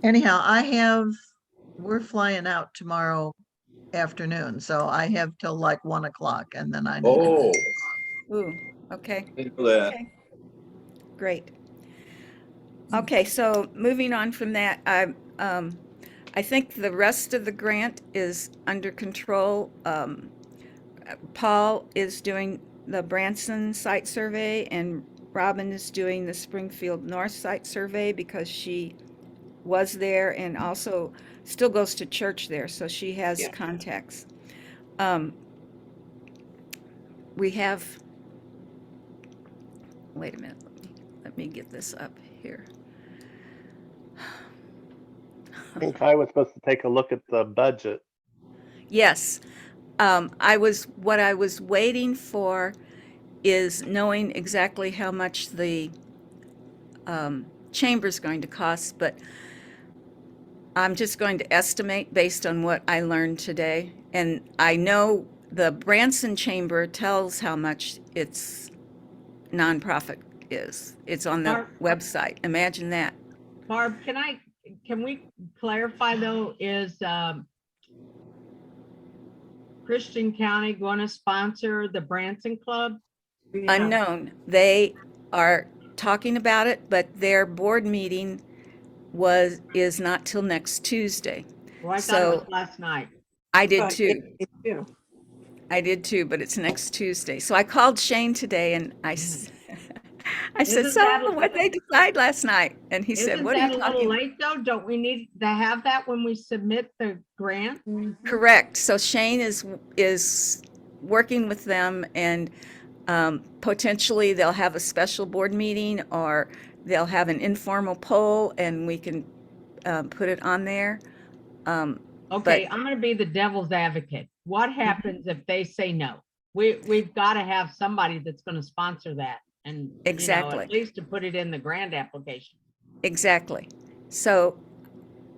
Anyhow, we're flying out tomorrow afternoon, so I have till like 1 o'clock and then I need to. Oh, Ooh, okay. didn't know that. Okay. Great. Okay, so moving on from that, I think the rest of the grant is under control. Paul is doing the Branson site survey and Robin is doing the Springfield North site survey because she was there and also still goes to church there, so she has Yeah. contacts. We have, wait a minute, let me get this up here. I think I was supposed to take a look at the budget. Yes, what I was waiting for is knowing exactly how much the chamber's going to cost, but I'm just going to estimate based on what I learned today. And I know the Branson Chamber tells how much its nonprofit is. It's on the Barb- website. Imagine that. Barb, can we clarify though, is Christian County going to sponsor the Branson Club? Unknown. They are talking about it, but their board meeting is not till next Tuesday. Well, I thought it was So last night. I did But too. Yeah. I did too, but it's next Tuesday. So I called Shane today and I said, Isn't so that a- what they decide last night? And he said, Isn't what are that you a little talking? late though? Don't we need to have that when we submit the grant? Correct. So Shane is working with them and potentially they'll have a special board meeting or they'll have an informal poll and we can put it on there. Okay, I'm gonna be the devil's advocate. What happens if they say no? We've got to have somebody that's gonna sponsor that and, you know, Exactly. at least to put it in the grant application. Exactly. So,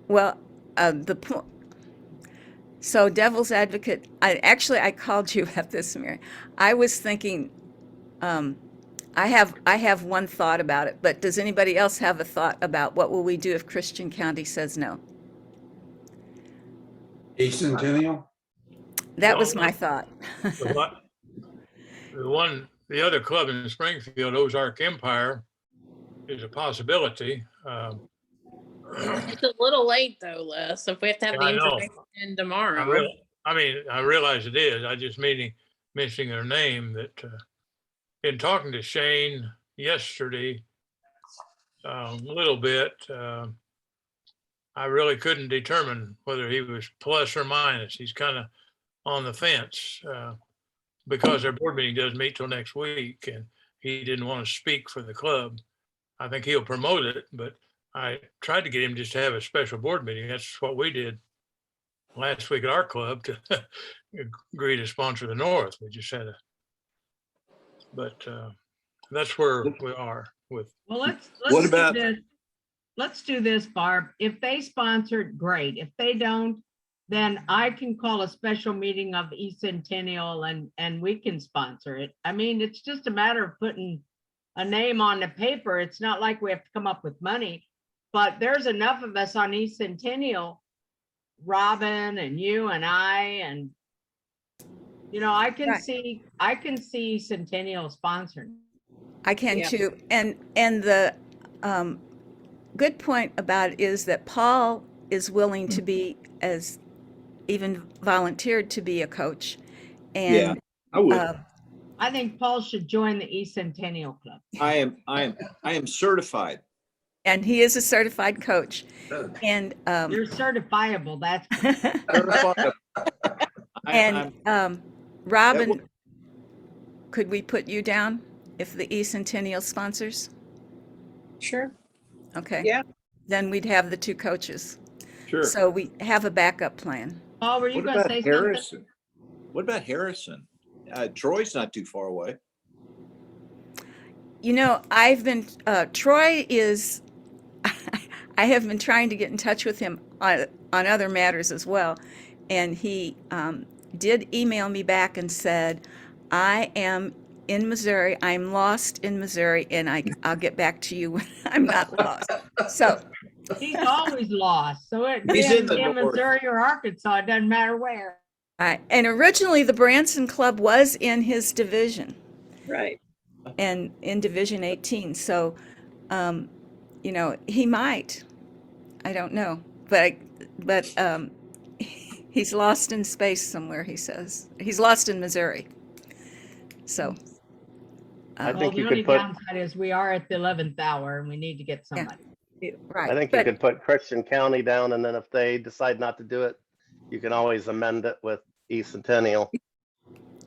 well, so devil's advocate, I called you about this, Mary. I was thinking, I have one thought about it, but does anybody else have a thought about what will we do if Christian County says no? East Centennial? That was my thought. The other club in Springfield, Ozark Empire, is a possibility. It's a little late though, Les, if we have to have Yeah, the I know. information in tomorrow. I realize it is. I just mentioning their name that, in talking to Shane yesterday, a little bit, I really couldn't determine whether he was plus or minus. He's kind of on the fence, because their board meeting doesn't meet till next week and he didn't want to speak for the club. I think he'll promote it, but I tried to get him just to have a special board meeting. That's what we did last week at our club, to agree to sponsor the North. We just had but that's where we are with. Well, let's What do about- this. Let's do this, Barb. If they sponsor it, great. If they don't, then I can call a special meeting of East Centennial and we can sponsor it. I mean, it's just a matter of putting a name on the paper. It's not like we have to come up with money, but there's enough of us on East Centennial, Robin and you and I, and you know, I can Right. see Centennial sponsoring. I can Yeah. too. And the good point about it is that Paul is willing to be even volunteered to be a coach. Yeah, And I would. I think Paul should join the East Centennial Club. I am certified. and he is a certified coach. And You're certifiable, that's. Certified. Robin, could we put you down if the East Centennial sponsors? Sure. Okay. Yeah. then we'd have the two coaches. Sure. So we have a backup plan. Oh, were you What gonna about say something? Harrison? What about Harrison? Troy's not too far away. You know, Troy is, I have been trying to get in touch with him on other matters as well. And he did email me back and said, I am in Missouri. I'm lost in Missouri, and I'll get back to you when I'm not lost. So, He's always lost, so it He's be in the in north. Missouri or Arkansas, it doesn't matter where. and originally the Branson Club was in his division Right. and in Division 18. So, you know, he might. I don't know, but he's lost in space somewhere. He says he's lost in Missouri. So, I Well, think the you only could put, downside is we are at the 11th hour and we need to get somebody. right. I think you but- could put Christian County down, and then if they decide not to do it, you can always amend it with East Centennial.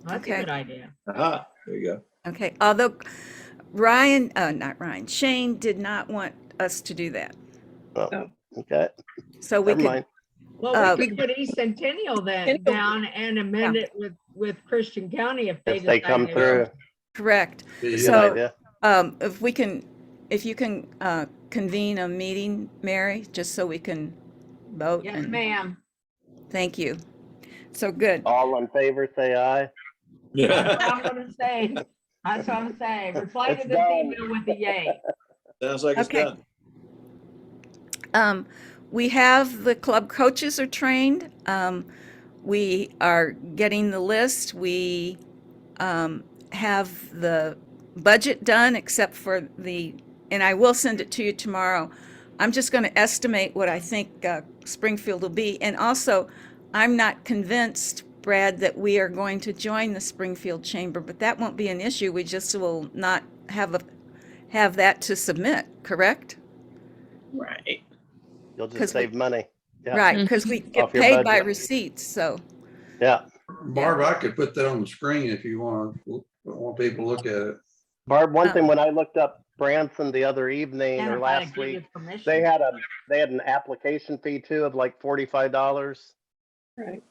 That's a Okay. good idea. Aha, there you go. Okay, although Shane did not want us to do that. Okay, So we never could, mind. Well, we could put East Centennial then Centennial. down and amend it with Christian County if they If they decide come they through, will. correct. Be- good So- idea. If you can convene a meeting, Mary, just so we can vote. Yes, and- ma'am. Thank you. So good. All in favor, say aye. That's what I'm gonna say. That's what I'm saying. Reply It's to this done. email with a yay. Sounds like it's Okay. done. We have the club coaches are trained. We are getting the list. We have the budget done except for and I will send it to you tomorrow. I'm just going to estimate what I think Springfield will be. And also, I'm not convinced, Brad, that we are going to join the Springfield Chamber, but that won't be an issue. We just will not have that to submit, correct? Right. You'll 'Cause just save money. Yeah. Right, because we get Off your paid by budget. receipts, so. Yeah. Barb, I could put that on the screen if you want people to look at it. Barb, one Oh. thing, when I looked up Branson the other evening And or if I last give you week, permission. they had an application fee too of like $45. Right.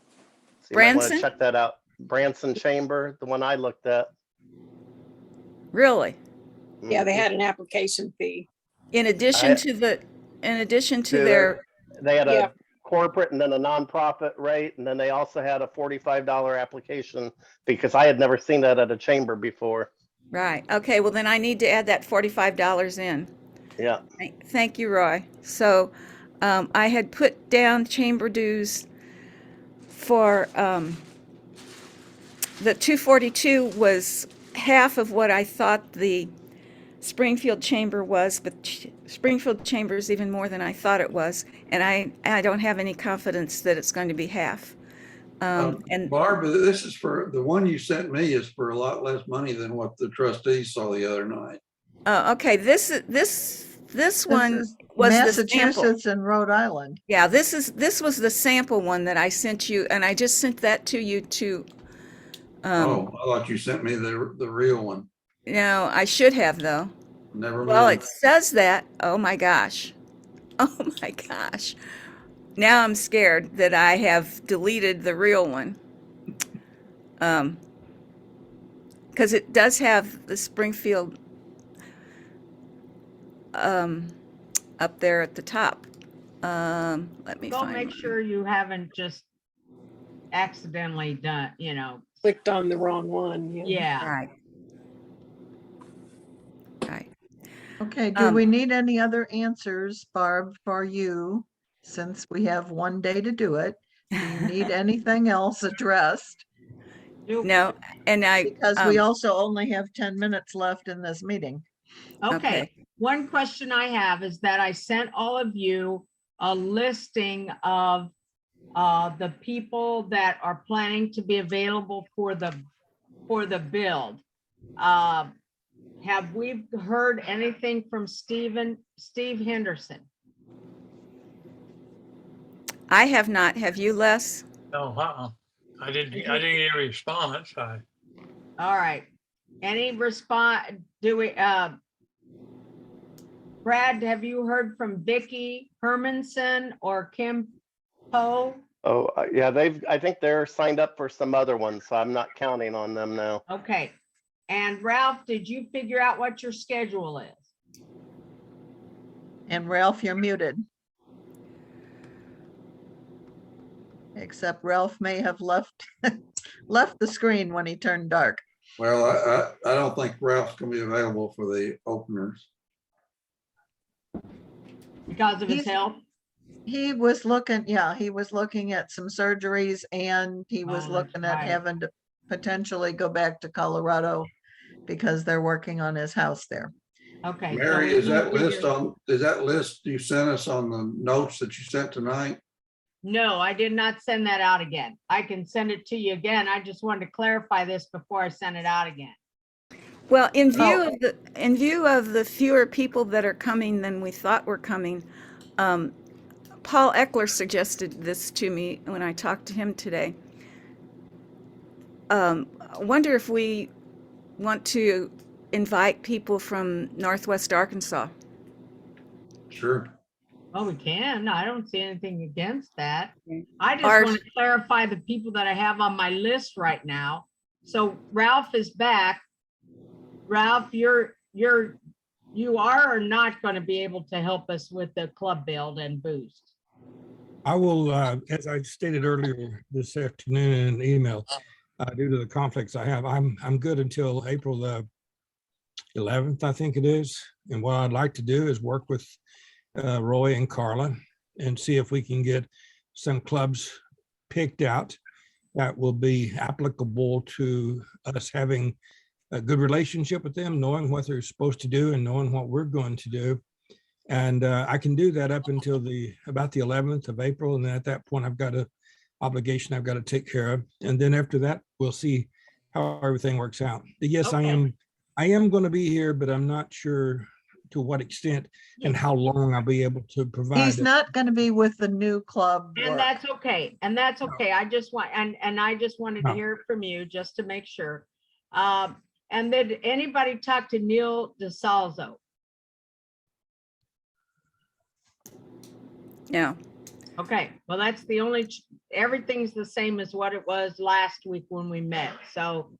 So you might want Branson? to check that out. Branson Chamber, the one I looked at. Really? Yeah, they had an application fee. In addition to their, They had Yeah. a corporate and then a nonprofit rate, and then they also had a $45 application because I had never seen that at a chamber before. right, okay, well then I need to add that $45 in. Yeah. Thank you, Roy. So, I had put down chamber dues for, the 242 was half of what I thought the Springfield Chamber was, but Springfield Chamber is even more than I thought it was, and I don't have any confidence that it's going to be half. And Barb, this is for, the one you sent me is for a lot less money than what the trustees saw the other night. okay, this one This is was the sample. Massachusetts and Rhode Island. Yeah, this was the sample one that I sent you, and I just sent that to you to. Oh, I thought you sent me the real one. No, I should have though. Never Well, mind. it says that. Oh my gosh. Oh my gosh. Now I'm scared that I have deleted the real one. Because it does have the Springfield up there at the top. Let me Go find make one. sure you haven't just accidentally done, Clicked on the wrong one. yeah. Right. Right. Okay, do Um, we need any other answers, Barb, for you? Since we have one day to do it, do you need anything else addressed? No, and Because we also only have 10 minutes left in this meeting. Okay, one question I have is that I sent all of you a listing of the people that are planning to be available for the build. Have we heard anything from Steve Henderson? I have not. Have you, Les? No, I didn't get any response. All right, any response, Brad, Brad, have you heard from Vicky Hermanson or Kim Poe? Oh, yeah, I think they're signed up for some other ones, so I'm not counting on them now. Okay. And Ralph, did you figure out what your schedule is? And Ralph, you're muted. Except Ralph may have left, left the screen when he turned dark. Well, I don't think Ralph's gonna be available for the openers. Because of his He's- health? He was looking, yeah, he was looking at some surgeries and he was Oh, that's looking at right. having to potentially go back to Colorado because they're working on his house there. Okay. so Mary, we is that can list figure- on, is that list you sent us on the notes that you sent tonight? No, I did not send that out again. I can send it to you again. I just wanted to clarify this before I send it out again. Well, in Oh. view of the fewer people that are coming than we thought were coming, Paul Eckler suggested this to me when I talked to him today. I wonder if we want to invite people from Northwest Arkansas. Sure. Oh, we can. I don't see anything against that. I just Our- want to clarify the people that I have on my list right now. So Ralph is back. Ralph, you are or not going to be able to help us with the club build and boost. I will, as I stated earlier this afternoon in an email, due to the conflicts I have, I'm good until April the 11th, I think it is. And what I'd like to do is work with Roy and Carla and see if we can get some clubs picked out that will be applicable to us having a good relationship with them, knowing what they're supposed to do and knowing what we're going to do. And I can do that up until about the 11th of April. And then at that point, I've got an obligation I've got to take care of. And then after that, we'll see how everything works out. But yes, Okay. I am going to be here, but I'm not sure to what extent and how long I'll be able to provide. He's not going to be with the new club. And work. that's okay. And that's okay. I just want, and I just wanted to No. hear it from you just to make sure. And did anybody talk to Neil DeSalzo? Yeah. Okay, well, that's the only, everything's the same as what it was last week when we met. So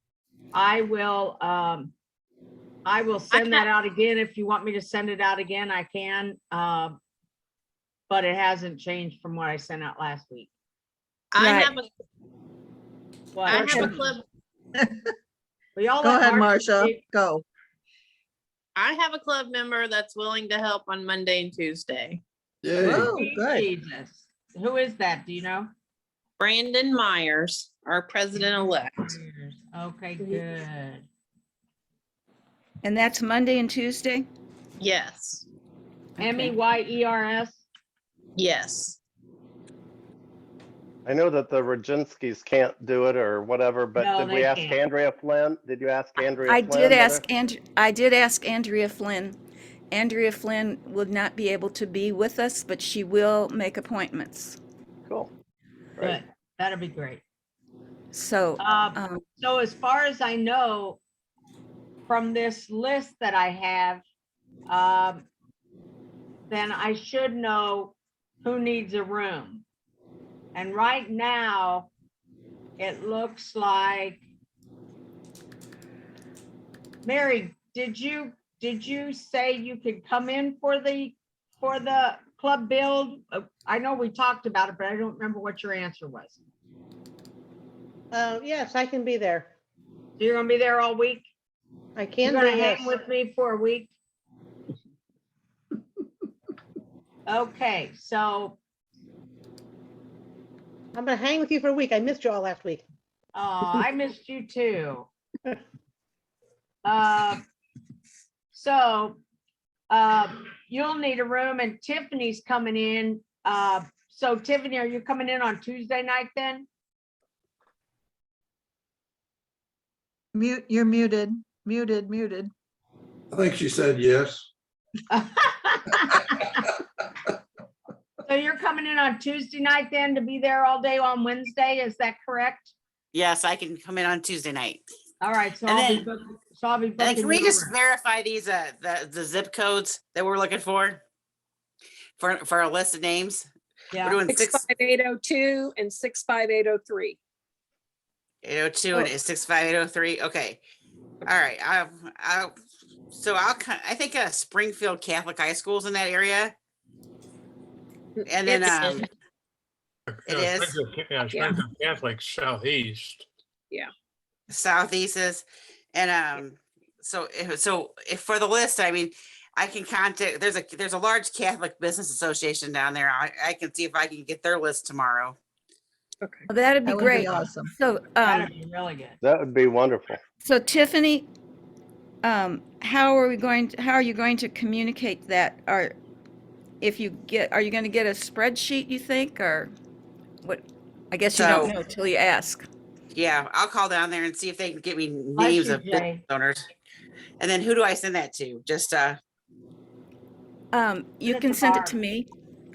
I will send that out again. If you want me to send it out again, I can. But it hasn't changed from what I sent out last week. I Right. have a, What? I have a club, We all Go let ahead, Marcia Marcia, speak. go. I have a club member that's willing to help on Monday and Tuesday. Yay. Whoa, Sweet good. Jesus. Who is that? Do you know? Brandon Myers, our president-elect. Okay, good. And that's Monday and Tuesday? Yes, MEYERS? yes. I know that the Rajinskis can't do it or whatever, but No, did they we ask can't. Andrea Flynn? Did you ask Andrea I Flynn? did whether- ask Andrea Flynn. Andrea Flynn would not be able to be with us, but she will make appointments. Cool. Great. Good. That'll be great. So, So as far as I know, from this list that I have, then I should know who needs a room. And right now, it looks like, Mary, did you say you could come in for the club build? I know we talked about it, but I don't remember what your answer was. Yes, I can be there. So you're gonna be there all week? I You're can be, gonna yes. hang with me for a week? Okay, so, I'm gonna hang with you for a week. I missed you all last week. I missed you too. So, you'll need a room and Tiffany's coming in. So Tiffany, are you coming in on Tuesday night then? Mute, you're muted, muted. I think she said yes. So you're coming in on Tuesday night then to be there all day on Wednesday, is that correct? Yes, I can come in on Tuesday night. All right, so And I'll be then- booking, So I'll be And booking can we you just over. verify these, the zip codes that we're looking for? For a list of names? We're Yeah, doing 65802 and 65803. 802 and 65803. Okay. All right. I think Springfield Catholic High School's in that area. And then, it is. Springfield Catholic Southeast. Southeast is, and so if for the list, I mean, I can contact, there's a large Catholic business association down there. I can see if I can get their list tomorrow. Okay. Well, that'd be That would great. be awesome. So, that'd be really good. That would be wonderful. so Tiffany, how are you going to communicate that? Are you going to get a spreadsheet, you think, or what? I guess you don't So- know till you ask. Yeah, I'll call down there and see if they can get me Bless names you, of business Jay. owners. And then who do I send that to? Just, You Send it can to send it Barb. to me.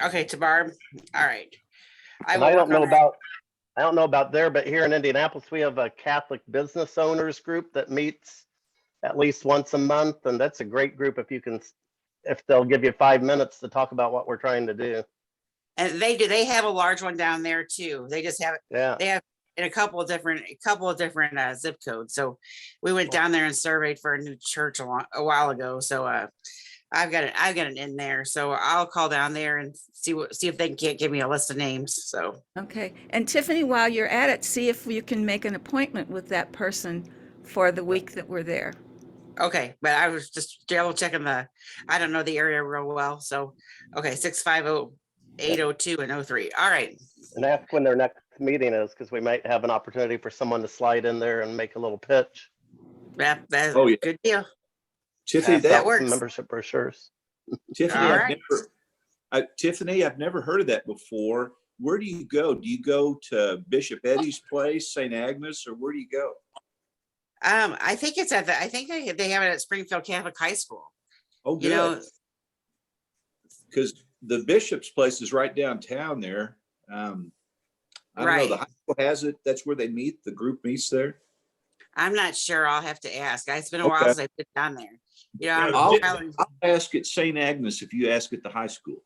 okay, to Barb. All right. And will I don't work on know that. about, I don't know about there, but here in Indianapolis, we have a Catholic business owners group that meets at least once a month. And that's a great group if they'll give you 5 minutes to talk about what we're trying to do. And they have a large one down there too. They just have, Yeah. they have in a couple of different zip codes. So we went down there and surveyed for a new church a while ago. So I've got it in there. So I'll call down there and see if they can't give me a list of names. So Okay. And Tiffany, while you're at it, see if you can make an appointment with that person for the week that we're there. okay, but I was just double checking I don't know the area real well. So okay, 650-802 and 03. All right. And ask when their next meeting is, because we might have an opportunity for someone to slide in there and make a little pitch. That's Oh, yeah. good deal. Tiffany, Pass out some works. membership brochures. Tiffany, All I've right. Tiffany, I've never heard of that before. Where do you go? Do you go to Bishop Eddie's place, St. Agnes, or where do you go? I think it's I think they have it at Springfield Catholic High School. Oh, You know, good. Because the Bishop's place is right downtown there. I don't know, Right. the high school has it. That's where they meet. The group meets there. I'm not sure. I'll have to ask. It's been a while Okay. since I've been down there. Yeah, I'll ask at St. Agnes if you ask at the high school.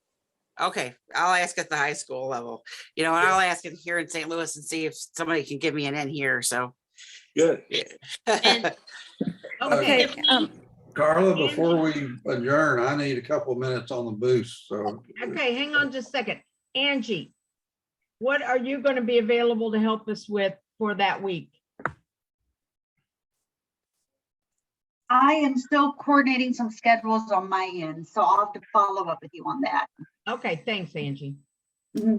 Okay, I'll ask at the high school level, and I'll ask it here in St. Louis and see if somebody can give me an in here, so. Good. And- Okay. Carla, before we adjourn, I need a couple of minutes on the boost, so. Okay, hang on just a second. Angie, what are you going to be available to help us with for that week? I am still coordinating some schedules on my end, so I'll have to follow up with you on that. Okay, thanks, Angie.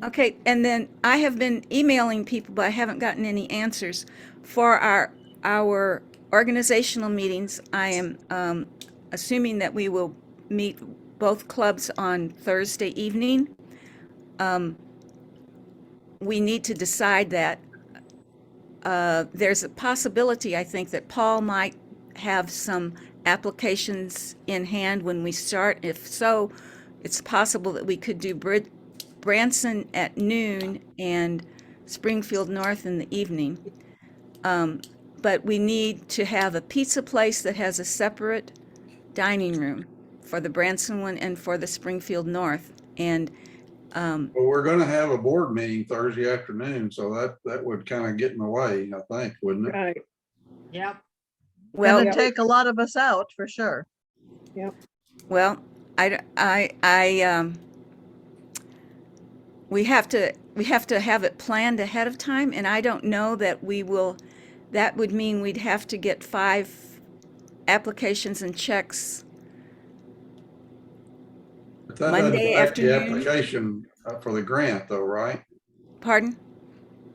Okay, and then I have been emailing people, but I haven't gotten any answers. For our organizational meetings, I am assuming that we will meet both clubs on Thursday evening. We need to decide that. There's a possibility, I think, that Paul might have some applications in hand when we start. If so, it's possible that we could do Branson at noon and Springfield North in the evening. But we need to have a pizza place that has a separate dining room for the Branson one and for the Springfield North. And Well, we're gonna have a board meeting Thursday afternoon, so that would kind of get in the way, I think, wouldn't it? Right. Yep. well, Gonna take a lot of us out for sure. well, we have to have it planned ahead of time, and I don't know that we will. That would mean we'd have to get 5 applications and checks. But that doesn't Monday affect the afternoon. application for the grant though, right? Pardon?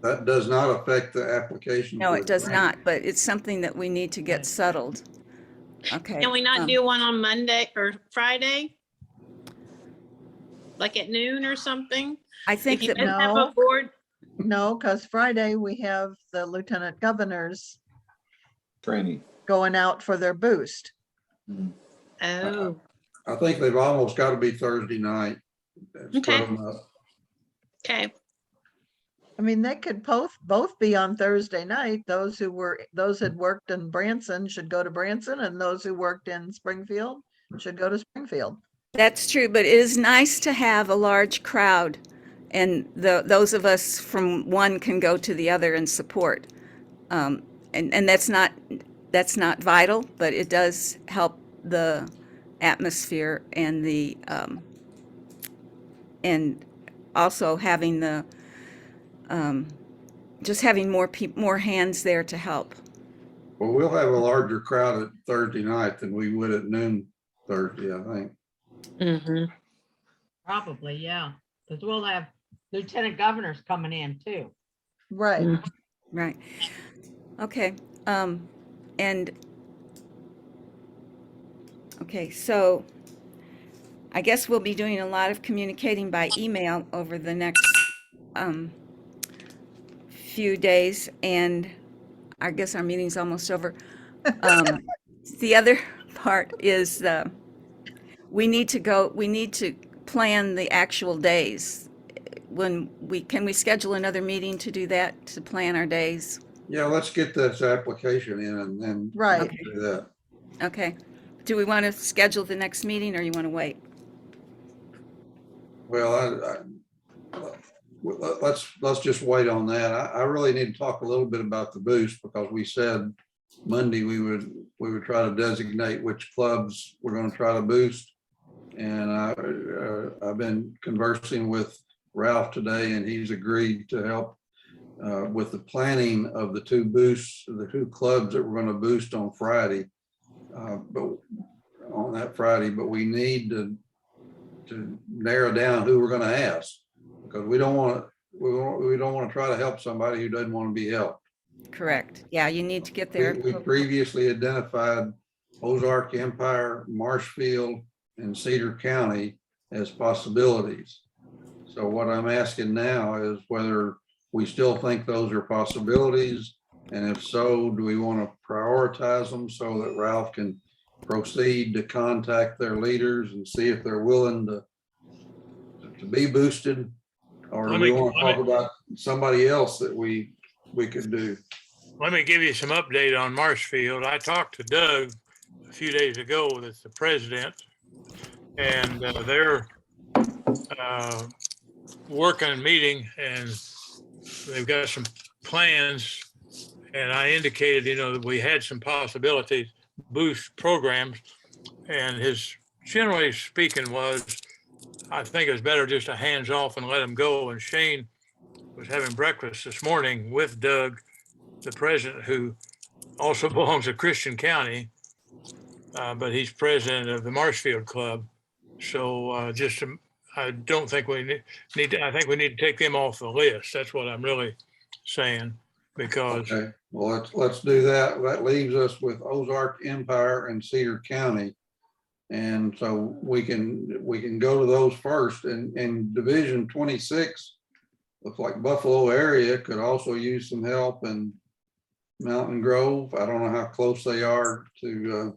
That does not affect the application. No, for it the does grant. not, but it's something that we need to get settled. Okay. Can we not do one on Monday or Friday? Like at noon or something? I If think you that, guys have a No. board, No, because Friday we have the lieutenant governors Training. going out for their boost. oh, I think they've almost got to be Thursday night. Split Okay. 'em up. okay. I mean, they could both be on Thursday night. Those had worked in Branson should go to Branson, and those who worked in Springfield should go to Springfield. That's true, but it is nice to have a large crowd, and those of us from one can go to the other and support. And that's not vital, but it does help the atmosphere and the and also having the just having more hands there to help. Well, we'll have a larger crowd at Thursday night than we would at noon Thursday, I think. Mhm. Probably, yeah, because we'll have lieutenant governors coming in too. Right. Right. Okay. And okay, so I guess we'll be doing a lot of communicating by email over the next few days, and I guess our meeting's almost over. The other part is we need to plan the actual days. Can we schedule another meeting to do that, to plan our days? Yeah, let's get this application in and then Right. do that. Okay. Do we want to schedule the next meeting, or you want to wait? Well, let's just wait on that. I really need to talk a little bit about the boost, because we said Monday we would try to designate which clubs we're going to try to boost. And I've been conversing with Ralph today, and he's agreed to help with the planning of the two boosts, the two clubs that we're going to boost on Friday. But on that Friday, but we need to narrow down who we're going to ask, because we don't want to try to help somebody who doesn't want to be helped. Correct. Yeah, you need to get there. We previously identified Ozark Empire, Marshfield, and Cedar County as possibilities. So what I'm asking now is whether we still think those are possibilities, and if so, do we want to prioritize them so that Ralph can proceed to contact their leaders and see if they're willing to be boosted, or do we want to talk about somebody else that we could do? Let me give you some update on Marshfield. I talked to Doug a few days ago, that's the president, and they're working, meeting, and they've got some plans. And I indicated, that we had some possibilities, boost programs, and his generally speaking was, I think it's better just to hands off and let them go. And Shane was having breakfast this morning with Doug, the president, who also belongs to Christian County, but he's president of the Marshfield Club. So I don't think we need to, I think we need to take them off the list. That's what I'm really saying, because. Okay, well, let's do that. That leaves us with Ozark Empire and Cedar County. And so we can go to those first, and Division 26 looks like Buffalo area could also use some help, and Mountain Grove. I don't know how close they are to.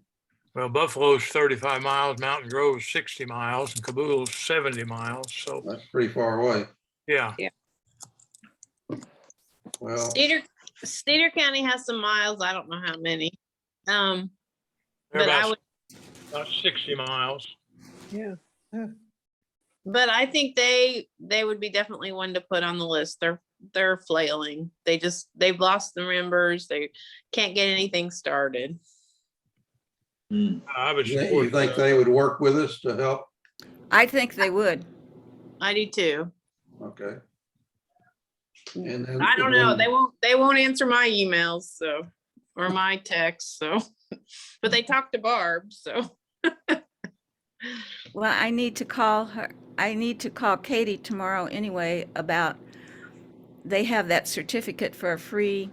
Well, Buffalo's 35 miles, Mountain Grove's 60 miles, and Cabool's 70 miles. So that's pretty far away. Yeah. Well, Cedar County has some miles. I don't know how many. They're But I would, about 60 miles. Yeah. but I think they would be definitely one to put on the list. They're flailing. They've lost the members. They can't get anything started. I would you support think that. they would work with us to help? I think they would. I do too. Okay. And then, I don't know. They won't answer my emails, so, or my texts, so, but they talk to Barb, so. Well, I need to call her. I need to call Katie tomorrow anyway about, they have that certificate for a free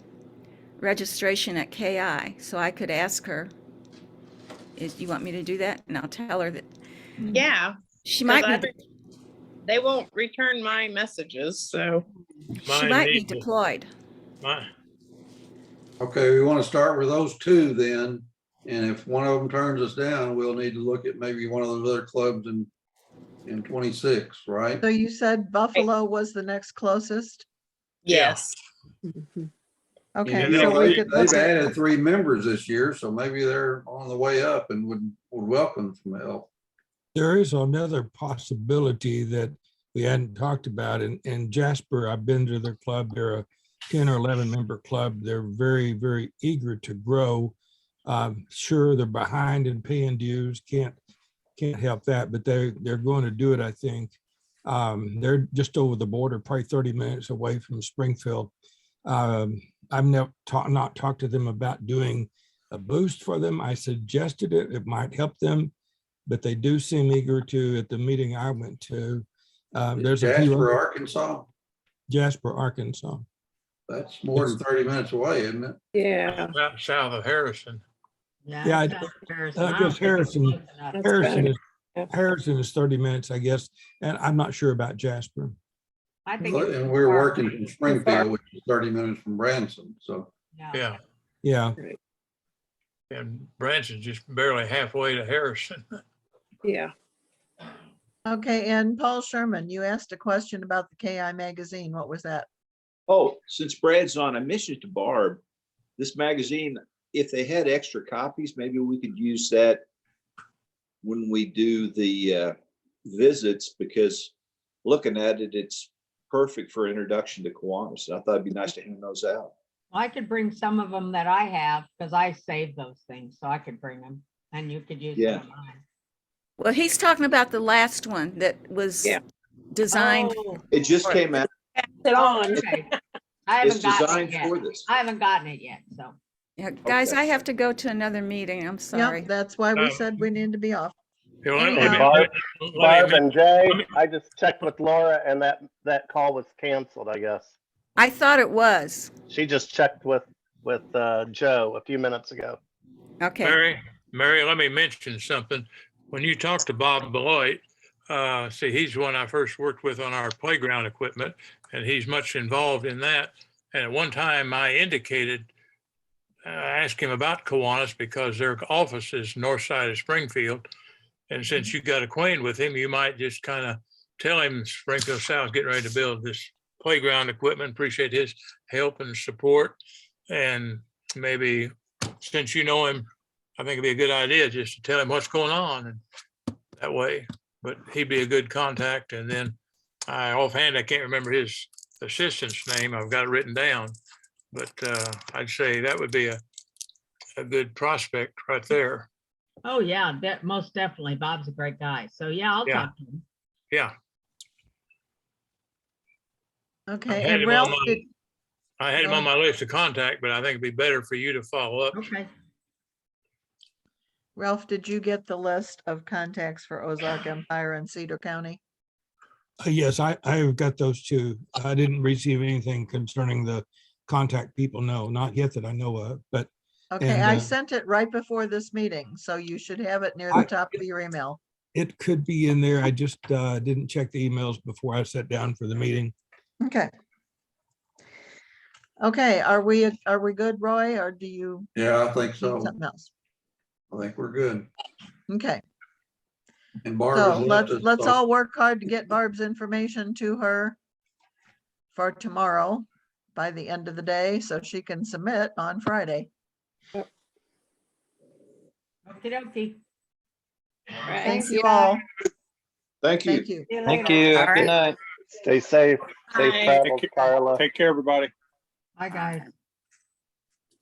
registration at KI. So I could ask her, you want me to do that? And I'll tell her that. Yeah. She might be. They won't return my messages, so. She might be deployed. okay, we want to start with those two then. And if one of them turns us down, we'll need to look at maybe one of those other clubs in 26, right? So you said Buffalo was the next closest? Yes. Okay, And so we They- could They've look at, added 3 members this year, so maybe they're on the way up and would welcome some help. There is another possibility that we hadn't talked about. In Jasper, I've been to their club. They're a 10 or 11 member club. They're very, very eager to grow. Sure, they're behind in paying dues. Can't help that, but they're going to do it, I think. They're just over the border, probably 30 minutes away from Springfield. I've not talked to them about doing a boost for them. I suggested it. It might help them, but they do seem eager to. At the meeting I went to, there's a few Jasper, other- Arkansas, Jasper, Arkansas. that's more than 30 minutes away, isn't it? Yeah. South of Harrison. Yeah, I South Harrison. I I don't guess think it's Harrison- close enough. That's Harrison better. is Yep. Harrison is 30 minutes, I guess, and I'm not sure about Jasper. I think. it's And too we're far. working from Springfield, which is 30 minutes from Branson, so. Yeah. Yeah, And Branson's just barely halfway to Harrison. Yeah. okay, and Paul Sherman, you asked a question about the KI magazine. What was that? Oh, since Brad's on, I mentioned to Barb, this magazine, if they had extra copies, maybe we could use that when we do the visits, because looking at it, it's perfect for introduction to Kiwanis. I thought it'd be nice to hand those out. I could bring some of them that I have, because I saved those things, so I could bring them, and you could use Yeah. some of mine. Well, he's talking about the last one that was Yeah. designed. Oh, It just came out. Sit on. okay. I It's haven't gotten it designed yet. for this. I haven't gotten it yet, so. Yeah, guys, Okay. I have to go to another meeting. I'm sorry. Yep, that's why we Um, said we need to be off. Here, let me- Hey, let me- Barb, let me- Barb and Jay, I just checked with Laura and that call was canceled, I guess. I thought it was. She just checked with Joe a few minutes ago. Okay. Mary, let me mention something. When you talk to Bob Beloit, see, he's the one I first worked with on our playground equipment, and he's much involved in that. And at one time I indicated, asked him about Kiwanis because their office is north side of Springfield. And since you got acquainted with him, you might just kind of tell him Springfield South getting ready to build this playground equipment. Appreciate his help and support. And maybe since you know him, I think it'd be a good idea just to tell him what's going on and that way. But he'd be a good contact. And then offhand, I can't remember his assistant's name. I've got it written down. But I'd say that would be a good prospect right there. Oh, yeah, most definitely. Bob's a great guy. So, yeah, I'll Yeah. talk to him. Yeah, Okay, had and him Ralph, on my- did, I had him on my list to contact, but I think it'd be better for you to follow up. Okay. Ralph, did you get the list of contacts for Ozark Empire and Cedar County? Yes, I've got those two. I didn't receive anything concerning the contact people. No, not yet that I know of, but Okay, And, I sent it right before this meeting, so you should have it near the I- top of your email. it could be in there. I just didn't check the emails before I sat down for the meeting. Okay. Okay, are we good, Roy, or do you Yeah, I think need so. something else? I think we're good. Okay, And Barb so has left us. let's all work hard to get Barb's information to her for tomorrow by the end of the day, so she can submit on Friday. Okey dokey. Thank you all. Thank you. Thank you. See you Thank later. you. All Good right. night. Stay safe. Safe Bye. travels, Carla. Take care, everybody. Bye, guys.